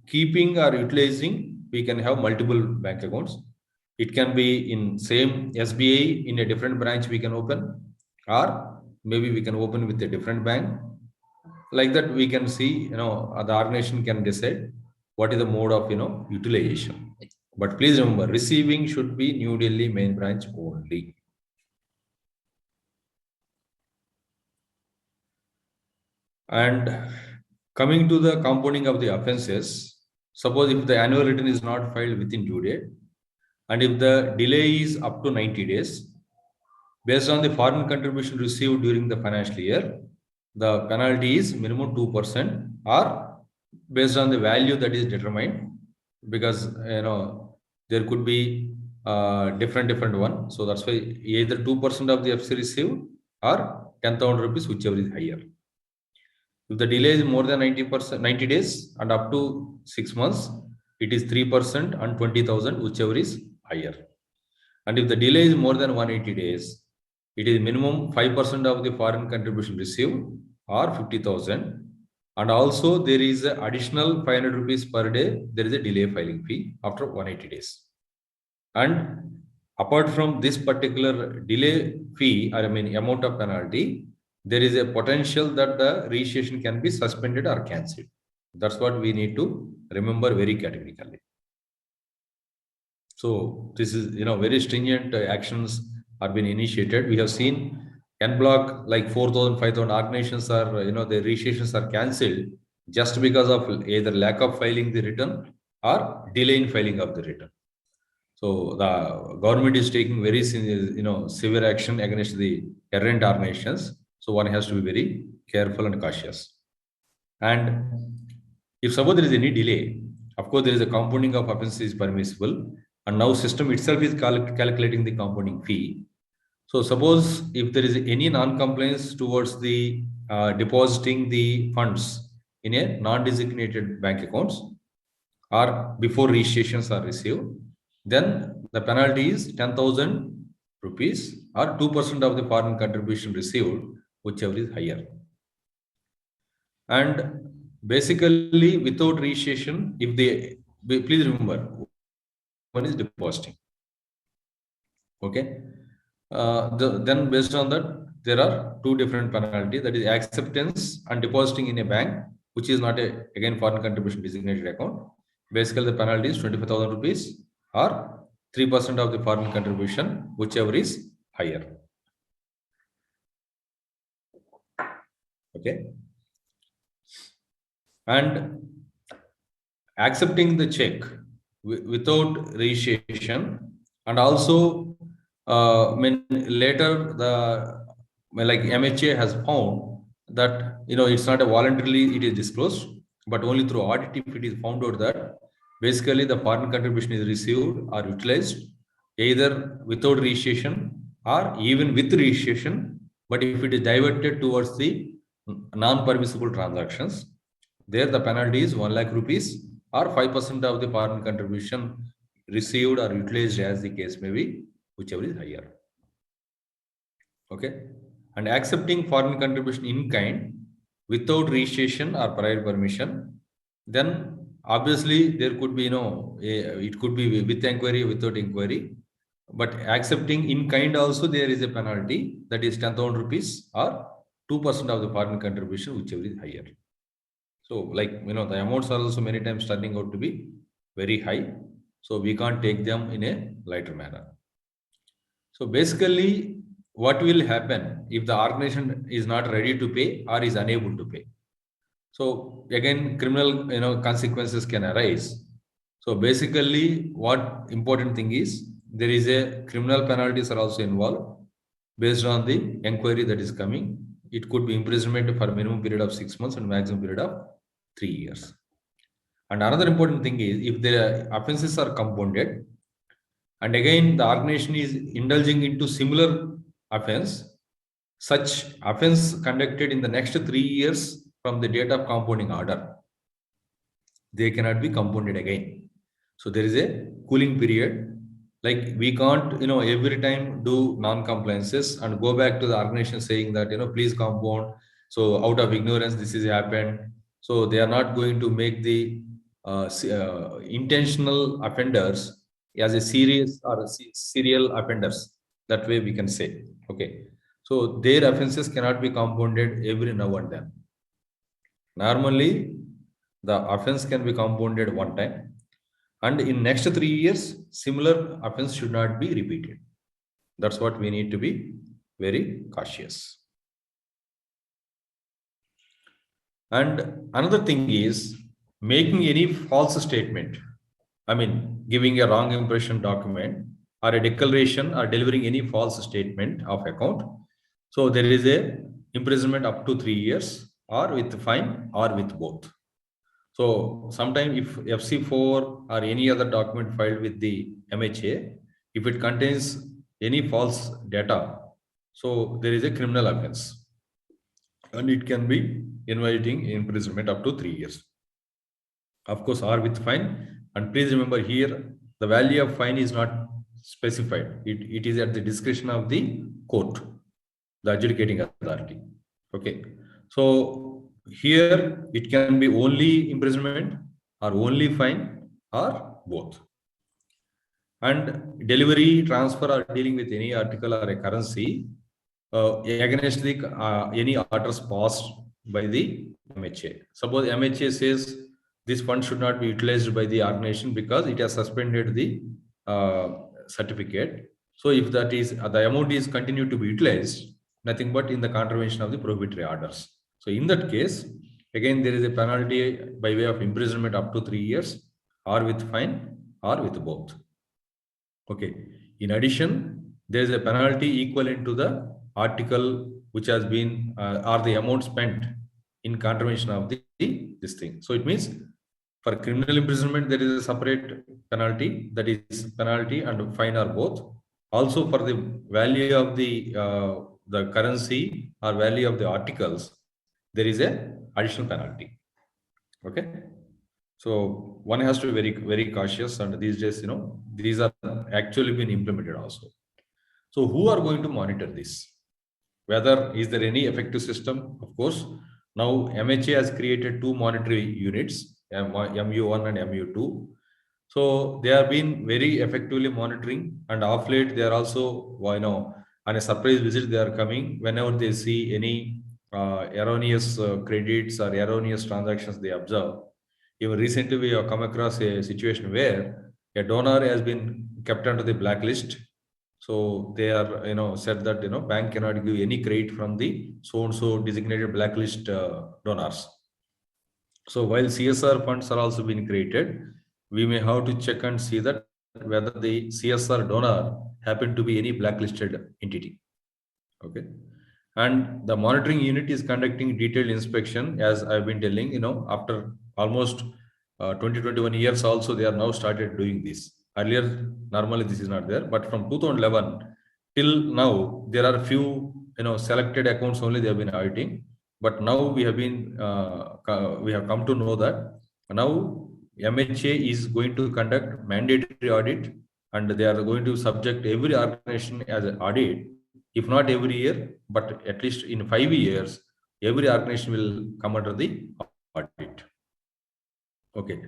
keeping or utilizing, we can have multiple bank accounts. It can be in same SBI in a different branch we can open, or maybe we can open with a different bank. Like that, we can see, the organization can decide what is the mode of, utilization. But please remember, receiving should be New Delhi main branch only. And coming to the compounding of the offenses, suppose if the annual return is not filed within due date, and if the delay is up to 90 days, based on the foreign contribution received during the financial year, the penalty is minimum 2%, or based on the value that is determined, because there could be different one. So that's why either 2% of the FC received or 10,000 rupees, whichever is higher. If the delay is more than 90 days and up to 6 months, it is 3% and 20,000, whichever is higher. And if the delay is more than 180 days, it is minimum 5% of the foreign contribution received or 50,000. And also there is an additional 500 rupees per day. There is a delay filing fee after 180 days. And apart from this particular delay fee, or I mean amount of penalty, there is a potential that the registration can be suspended or cancelled. That's what we need to remember very categorically. So this is, very stringent actions are being initiated. We have seen en bloc like 4,000, 5,000 organizations are, the registrations are cancelled just because of either lack of filing the return or delay in filing of the return. So the government is taking very, severe action against the errant organizations. So one has to be very careful and cautious. And if suppose there is any delay, of course there is a compounding of offense is permissible, and now system itself is calculating the compounding fee. So suppose if there is any non-compliance towards the depositing the funds in a non-designated bank accounts or before registrations are received, then the penalty is 10,000 rupees or 2% of the foreign contribution received, whichever is higher. And basically, without registration, if they, please remember, one is depositing. Okay. Then based on that, there are two different penalties, that is acceptance and depositing in a bank, which is not a, again, foreign contribution designated account. Basically, the penalty is 25,000 rupees or 3% of the foreign contribution, whichever is higher. Okay. And accepting the check without registration, and also when later the like MHA has found that it's not a voluntarily it is disclosed, but only through audit if it is found out that basically the foreign contribution is received or utilized either without registration or even with registration, but if it is diverted towards the non-permissible transactions, there the penalty is 1 lakh rupees or 5% of the foreign contribution received or utilized as the case may be, whichever is higher. Okay. And accepting foreign contribution in kind without registration or prior permission, then obviously there could be, it could be with inquiry, without inquiry. But accepting in kind also there is a penalty, that is 10,000 rupees or 2% of the foreign contribution, whichever is higher. So like, the amounts are also many times turning out to be very high. So we can't take them in a lighter manner. So basically, what will happen if the organization is not ready to pay or is unable to pay? So again, criminal, consequences can arise. So basically, what important thing is, there is a criminal penalties are also involved based on the inquiry that is coming. It could be imprisonment for a minimum period of 6 months and maximum period of 3 years. And another important thing is, if the offenses are compounded, and again the organization is indulging into similar offense, such offense conducted in the next 3 years from the date of compounding order, they cannot be compounded again. So there is a cooling period. Like we can't, every time do non-compliances and go back to the organization saying that, please compound. So out of ignorance, this has happened. So they are not going to make the intentional offenders as a serious or serial offenders. That way we can say. Okay. So their offenses cannot be compounded every now and then. Normally, the offense can be compounded one time, and in next 3 years, similar offense should not be repeated. That's what we need to be very cautious. And another thing is making any false statement. I mean, giving a wrong impression document or a declaration or delivering any false statement of account. So there is a imprisonment up to 3 years or with fine or with both. So sometime if FC4 or any other document filed with the MHA, if it contains any false data, so there is a criminal offense and it can be inviting imprisonment up to 3 years. Of course, or with fine. And please remember here, the value of fine is not specified. It is at the discretion of the court, the adjudicating authority. Okay. So here it can be only imprisonment or only fine or both. and delivery, transfer, or dealing with any article or a currency against the any orders passed by the MHA. Suppose MHA says this fund should not be utilized by the organization because it has suspended the certificate. So if that is the amount is continued to be utilized, nothing but in the contravention of the prohibitory orders. So in that case, again there is a penalty by way of imprisonment up to 3 years, or with fine, or with both. Okay. In addition, there is a penalty equivalent to the article which has been or the amount spent in contravention of this thing. So it means for criminal imprisonment there is a separate penalty, that is penalty and fine are both. Also for the value of the currency or value of the articles, there is a additional penalty. Okay. So one has to be very, very cautious, and these days, these are actually been implemented also. So who are going to monitor this? Whether is there any effective system? Of course, now MHA has created 2 monetary units, MU1 and MU2. So they have been very effectively monitoring, and off late they are also, on a surprise visit they are coming whenever they see any erroneous credits or erroneous transactions they observe. Even recently, we have come across a situation where a donor has been kept under the blacklist. So they are, said that, bank cannot give any credit from the so-and-so designated blacklist donors. So while CSR funds are also being created, we may have to check and see that whether the CSR donor happen to be any blacklisted entity. Okay. And the monitoring unit is conducting detailed inspection, as I've been telling, after almost 20-21 years also, they are now started doing this. Earlier, normally this is not there, but from 2011 till now, there are few, selected accounts only they have been auditing. But now we have been, we have come to know that now MHA is going to conduct mandatory audit, and they are going to subject every organization as an audit. If not every year, but at least in 5 years, every organization will come under the audit. Okay.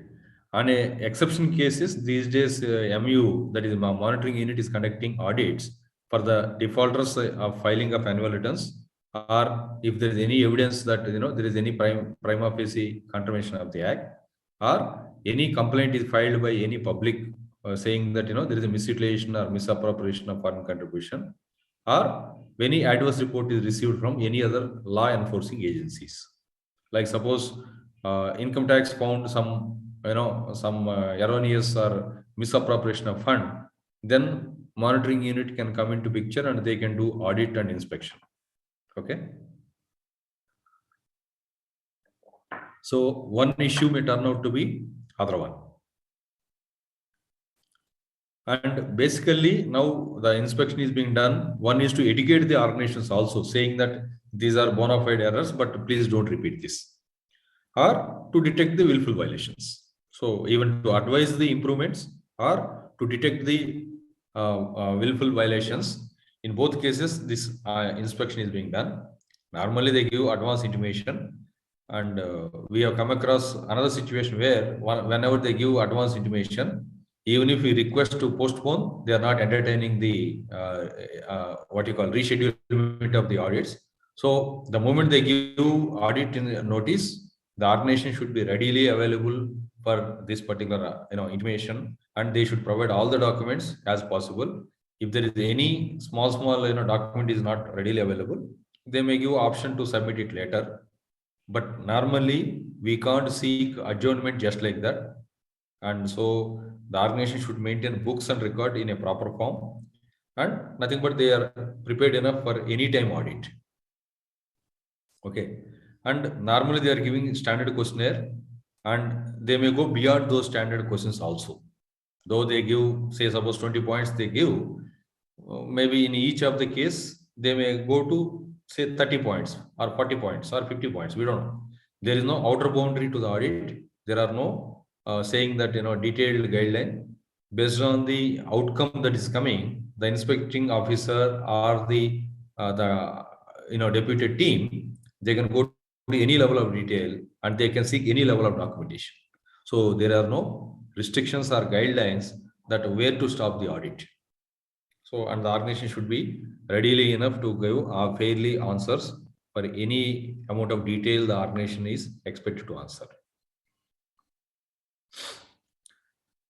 On a exception cases, these days, MU, that is monitoring unit, is conducting audits for the defaulters of filing of annual returns, or if there is any evidence that there is any prima facie contravention of the act, or any complaint is filed by any public saying that there is a misutilization or misappropriation of foreign contribution, or any adverse report is received from any other law enforcing agencies. Like suppose income tax found some erroneous or misappropriation of fund, then monitoring unit can come into picture and they can do audit and inspection. Okay. So one issue may turn out to be other one. And basically now the inspection is being done. One is to educate the organizations also, saying that these are bona fide errors, but please don't repeat this, or to detect the willful violations. So even to advise the improvements or to detect the willful violations, in both cases this inspection is being done. Normally they give advance intimation, and we have come across another situation where whenever they give advance intimation, even if we request to postpone, they are not entertaining the what you call reschedulement of the audits. So the moment they give audit notice, the organization should be readily available for this particular intimation, and they should provide all the documents as possible. If there is any small document is not readily available, they may give option to submit it later. But normally we can't seek adjournment just like that, and so the organization should maintain books and record in a proper form, and nothing but they are prepared enough for any time audit. Okay. And normally they are giving standard questionnaire, and they may go beyond those standard questions also. Though they give, say, suppose 20 points they give, maybe in each of the case, they may go to, say, 30 points or 40 points or 50 points. We don't know. There is no outer boundary to the audit. There are no saying that, detailed guideline. Based on the outcome that is coming, the inspecting officer or the deputed team, they can go to any level of detail and they can seek any level of documentation. So there are no restrictions or guidelines that where to stop the audit. So, and the organization should be readily enough to give fairly answers for any amount of detail the organization is expected to answer.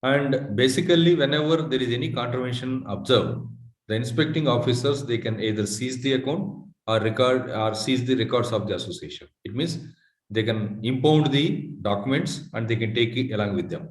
And basically, whenever there is any contravention observed, the inspecting officers, they can either seize the account or seize the records of the association. It means they can impound the documents and they can take it along with them.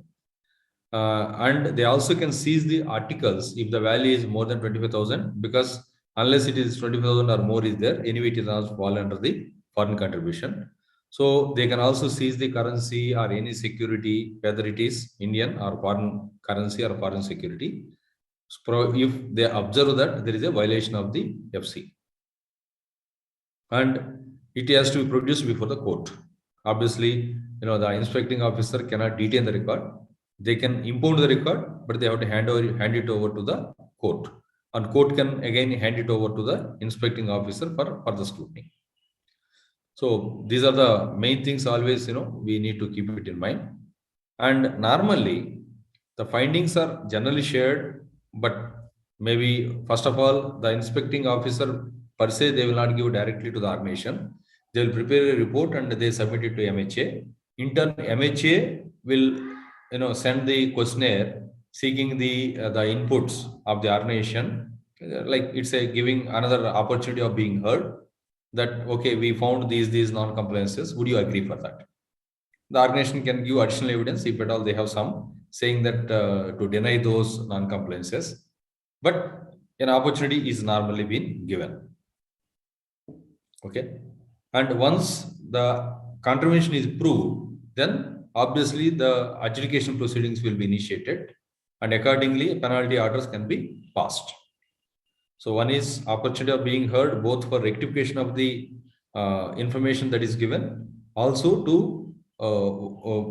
And they also can seize the articles if the value is more than 25,000, because unless it is 25,000 or more is there, anyway it is not fall under the foreign contribution. So they can also seize the currency or any security, whether it is Indian or foreign currency or foreign security, if they observe that there is a violation of the FC. And it has to be produced before the court. Obviously, the inspecting officer cannot detain the record. They can impound the record, but they have to hand it over to the court. And court can again hand it over to the inspecting officer for further scrutiny. So these are the main things always, we need to keep it in mind. And normally, the findings are generally shared, but maybe first of all, the inspecting officer per se, they will not give directly to the organization. They will prepare a report and they submit it to MHA. In turn, MHA will send the questionnaire seeking the inputs of the organization. Like it's giving another opportunity of being heard, that okay, we found these non-compliances. Would you agree for that? The organization can give additional evidence if at all they have some, saying that to deny those non-compliances. But an opportunity is normally been given. Okay. And once the contravention is proved, then obviously the adjudication proceedings will be initiated and accordingly penalty orders can be passed. So one is opportunity of being heard both for rectification of the information that is given, also to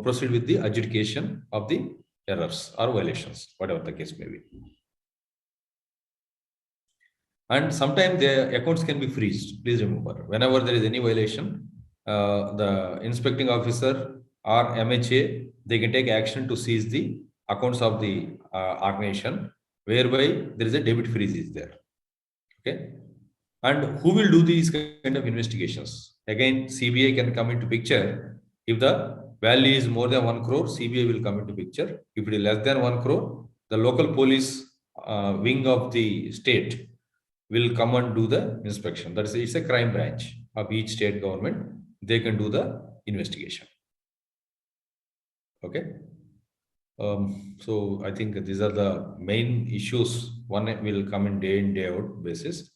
proceed with the adjudication of the errors or violations, whatever the case may be. And sometimes the accounts can be freezed. Please remember, whenever there is any violation, the inspecting officer or MHA, they can take action to seize the accounts of the organization, whereby there is a debit freeze is there. Okay. And who will do these kind of investigations? Again, CBI can come into picture. If the value is more than 1 crore, CBI will come into picture. If it is less than 1 crore, the local police wing of the state will come and do the inspection. That is, it's a crime branch of each state government. They can do the investigation. Okay. So I think these are the main issues. One will come in day out basis.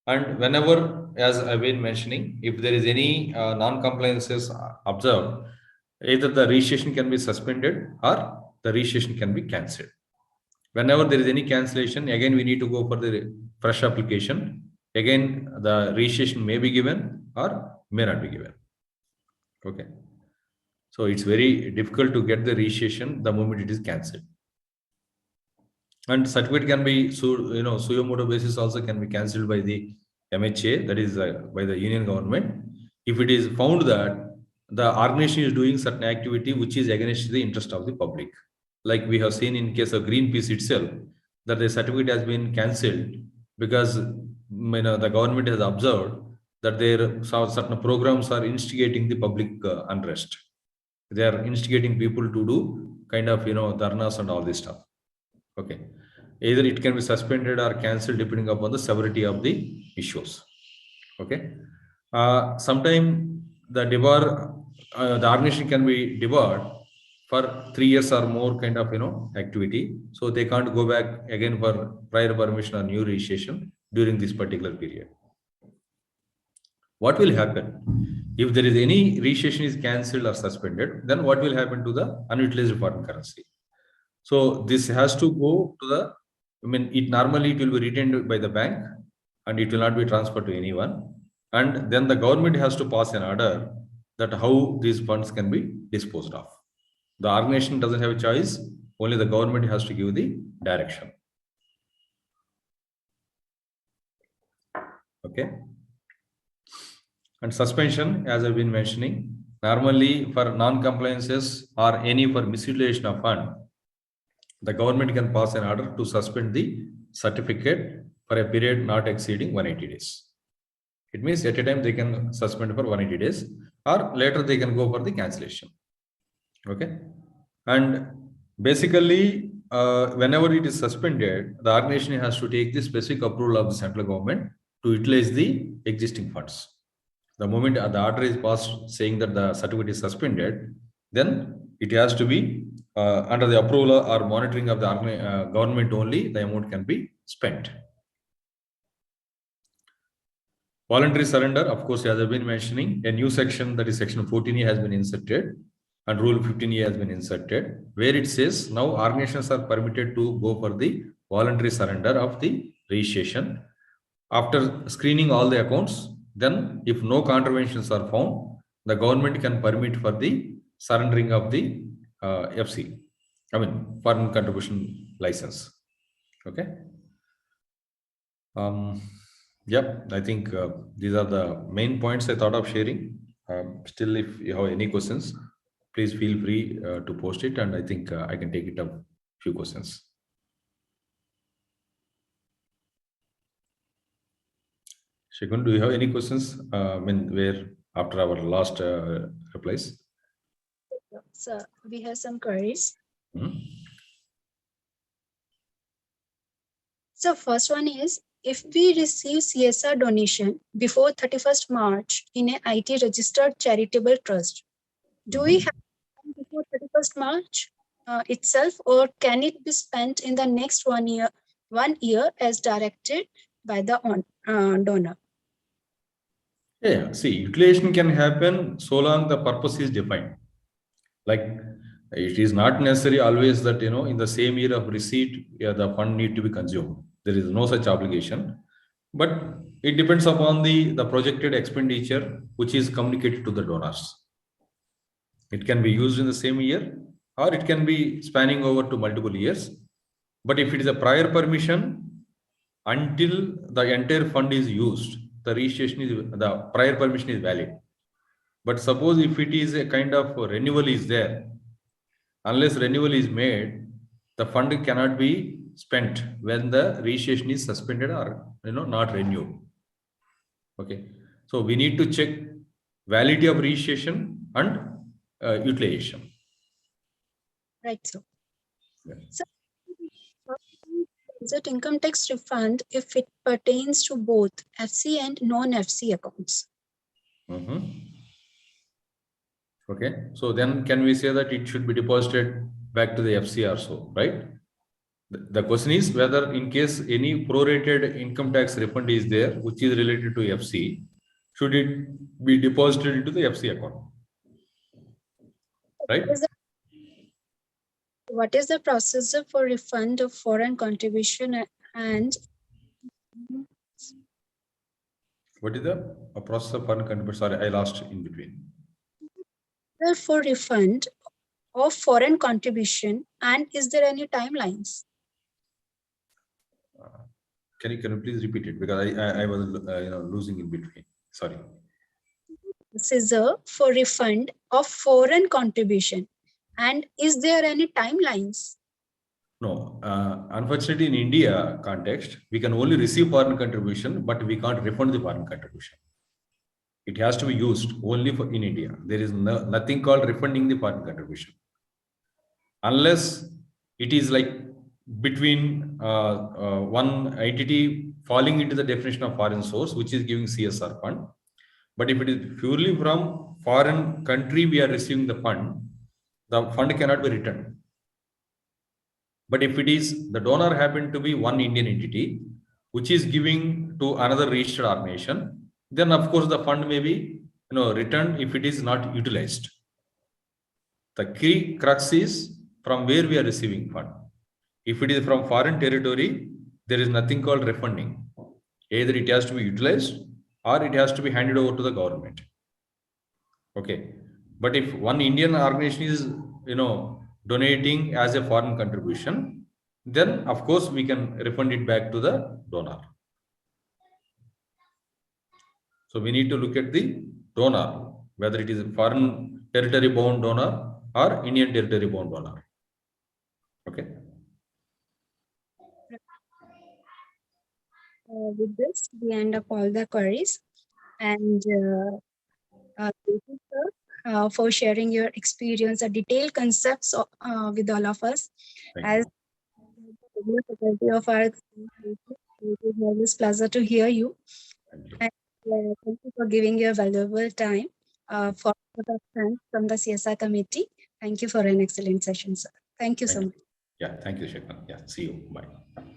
And whenever, as I've been mentioning, if there is any non-compliances observed, either the registration can be suspended or the registration can be cancelled. Whenever there is any cancellation, again, we need to go for the fresh application. Again, the registration may be given or may not be given. Okay. So it's very difficult to get the registration the moment it is cancelled. And certificate can be, suo motu basis also can be cancelled by the MHA, that is by the union government. If it is found that the organization is doing certain activity which is against the interest of the public, like we have seen in case of Greenpeace itself, that the certificate has been cancelled because the government has observed that their certain programs are instigating the public unrest. They are instigating people to do kind of dharnas and all this stuff. Okay, either it can be suspended or cancelled depending upon the severity of the issues. Okay, sometime the debar, the organization can be debarred for 3 years or more kind of activity, so they can't go back again for prior permission or new registration during this particular period. What will happen if there is any registration is cancelled or suspended? Then what will happen to the unutilized foreign currency? So this has to go to the, it normally it will be retained by the bank and it will not be transferred to anyone. And then the government has to pass an order that how these funds can be disposed of. The organization doesn't have a choice, only the government has to give the direction. Okay. And suspension, as I've been mentioning, normally for non-compliances or any for misutilization of fund, the government can pass an order to suspend the certificate for a period not exceeding 180 days. It means at a time they can suspend for 180 days, or later they can go for the cancellation. Okay. And basically, whenever it is suspended, the organization has to take the specific approval of the central government to utilize the existing funds. The moment the order is passed saying that the certificate is suspended, then it has to be under the approval or monitoring of the government only, the amount can be spent. Voluntary surrender, of course, as I've been mentioning, a new section, that is section 14A, has been inserted and rule 15A has been inserted, where it says now organizations are permitted to go for the voluntary surrender of the registration. After screening all the accounts, then if no contraventions are found, the government can permit for the surrendering of the FC, I mean, foreign contribution license. Okay. Yep, I think these are the main points I thought of sharing. Still, if you have any questions, please feel free to post it, and I think I can take it up few questions. Shagun, do you have any questions? I mean, where after our last replies? So we have some queries. So first one is, if we receive CSR donation before 31st March in a IT registered charitable trust, do we have before 31st March itself, or can it be spent in the next 1 year as directed by the donor? Yeah, see, utilization can happen so long the purpose is defined. Like, it is not necessary always that, in the same year of receipt, the fund need to be consumed. There is no such obligation, but it depends upon the projected expenditure which is communicated to the donors. It can be used in the same year, or it can be spanning over to multiple years. But if it is a prior permission, until the entire fund is used, the prior permission is valid. But suppose if it is a kind of renewal is there, unless renewal is made, the fund cannot be spent when the registration is suspended or not renewed. Okay, so we need to check validity of registration and utilization. Right. So, is it income tax refund if it pertains to both FC and non-FC accounts? Okay, so then can we say that it should be deposited back to the FC also, right? The question is whether in case any prorated income tax refund is there, which is related to FC, should it be deposited into the FC account, right? What is the procedure for refund of foreign contribution and what is the process of foreign contribution? Sorry, I lost in between. For refund of foreign contribution, and is there any timelines? Can you please repeat it, because I was losing in between. Sorry. Procedure for refund of foreign contribution, and is there any timelines? No, unfortunately, in India context, we can only receive foreign contribution, but we can't refund the foreign contribution. It has to be used only for in India. There is nothing called refunding the foreign contribution, unless it is like between one entity falling into the definition of foreign source, which is giving CSR fund. But if it is purely from foreign country we are receiving the fund cannot be returned. But if it is the donor happened to be one Indian entity which is giving to another registered organization, then of course the fund may be returned if it is not utilized. The key crux is from where we are receiving fund. If it is from foreign territory, there is nothing called refunding. Either it has to be utilized or it has to be handed over to the government. Okay, but if one Indian organization is donating as a foreign contribution, then of course we can refund it back to the donor. So we need to look at the donor, whether it is a foreign territory bound donor or Indian territory bound donor. Okay. with this, we end up all the queries. And thank you, sir, for sharing your experience, the detailed concepts with all of us. Thank As you. the regular faculty of our, it is always pleasure to hear you. Thank you. And thank you for giving your valuable time for the friends from the CSR committee. Thank you for an excellent session, sir. Thank you so much. Yeah, thank you, Shekhar. Yeah, see you. Bye.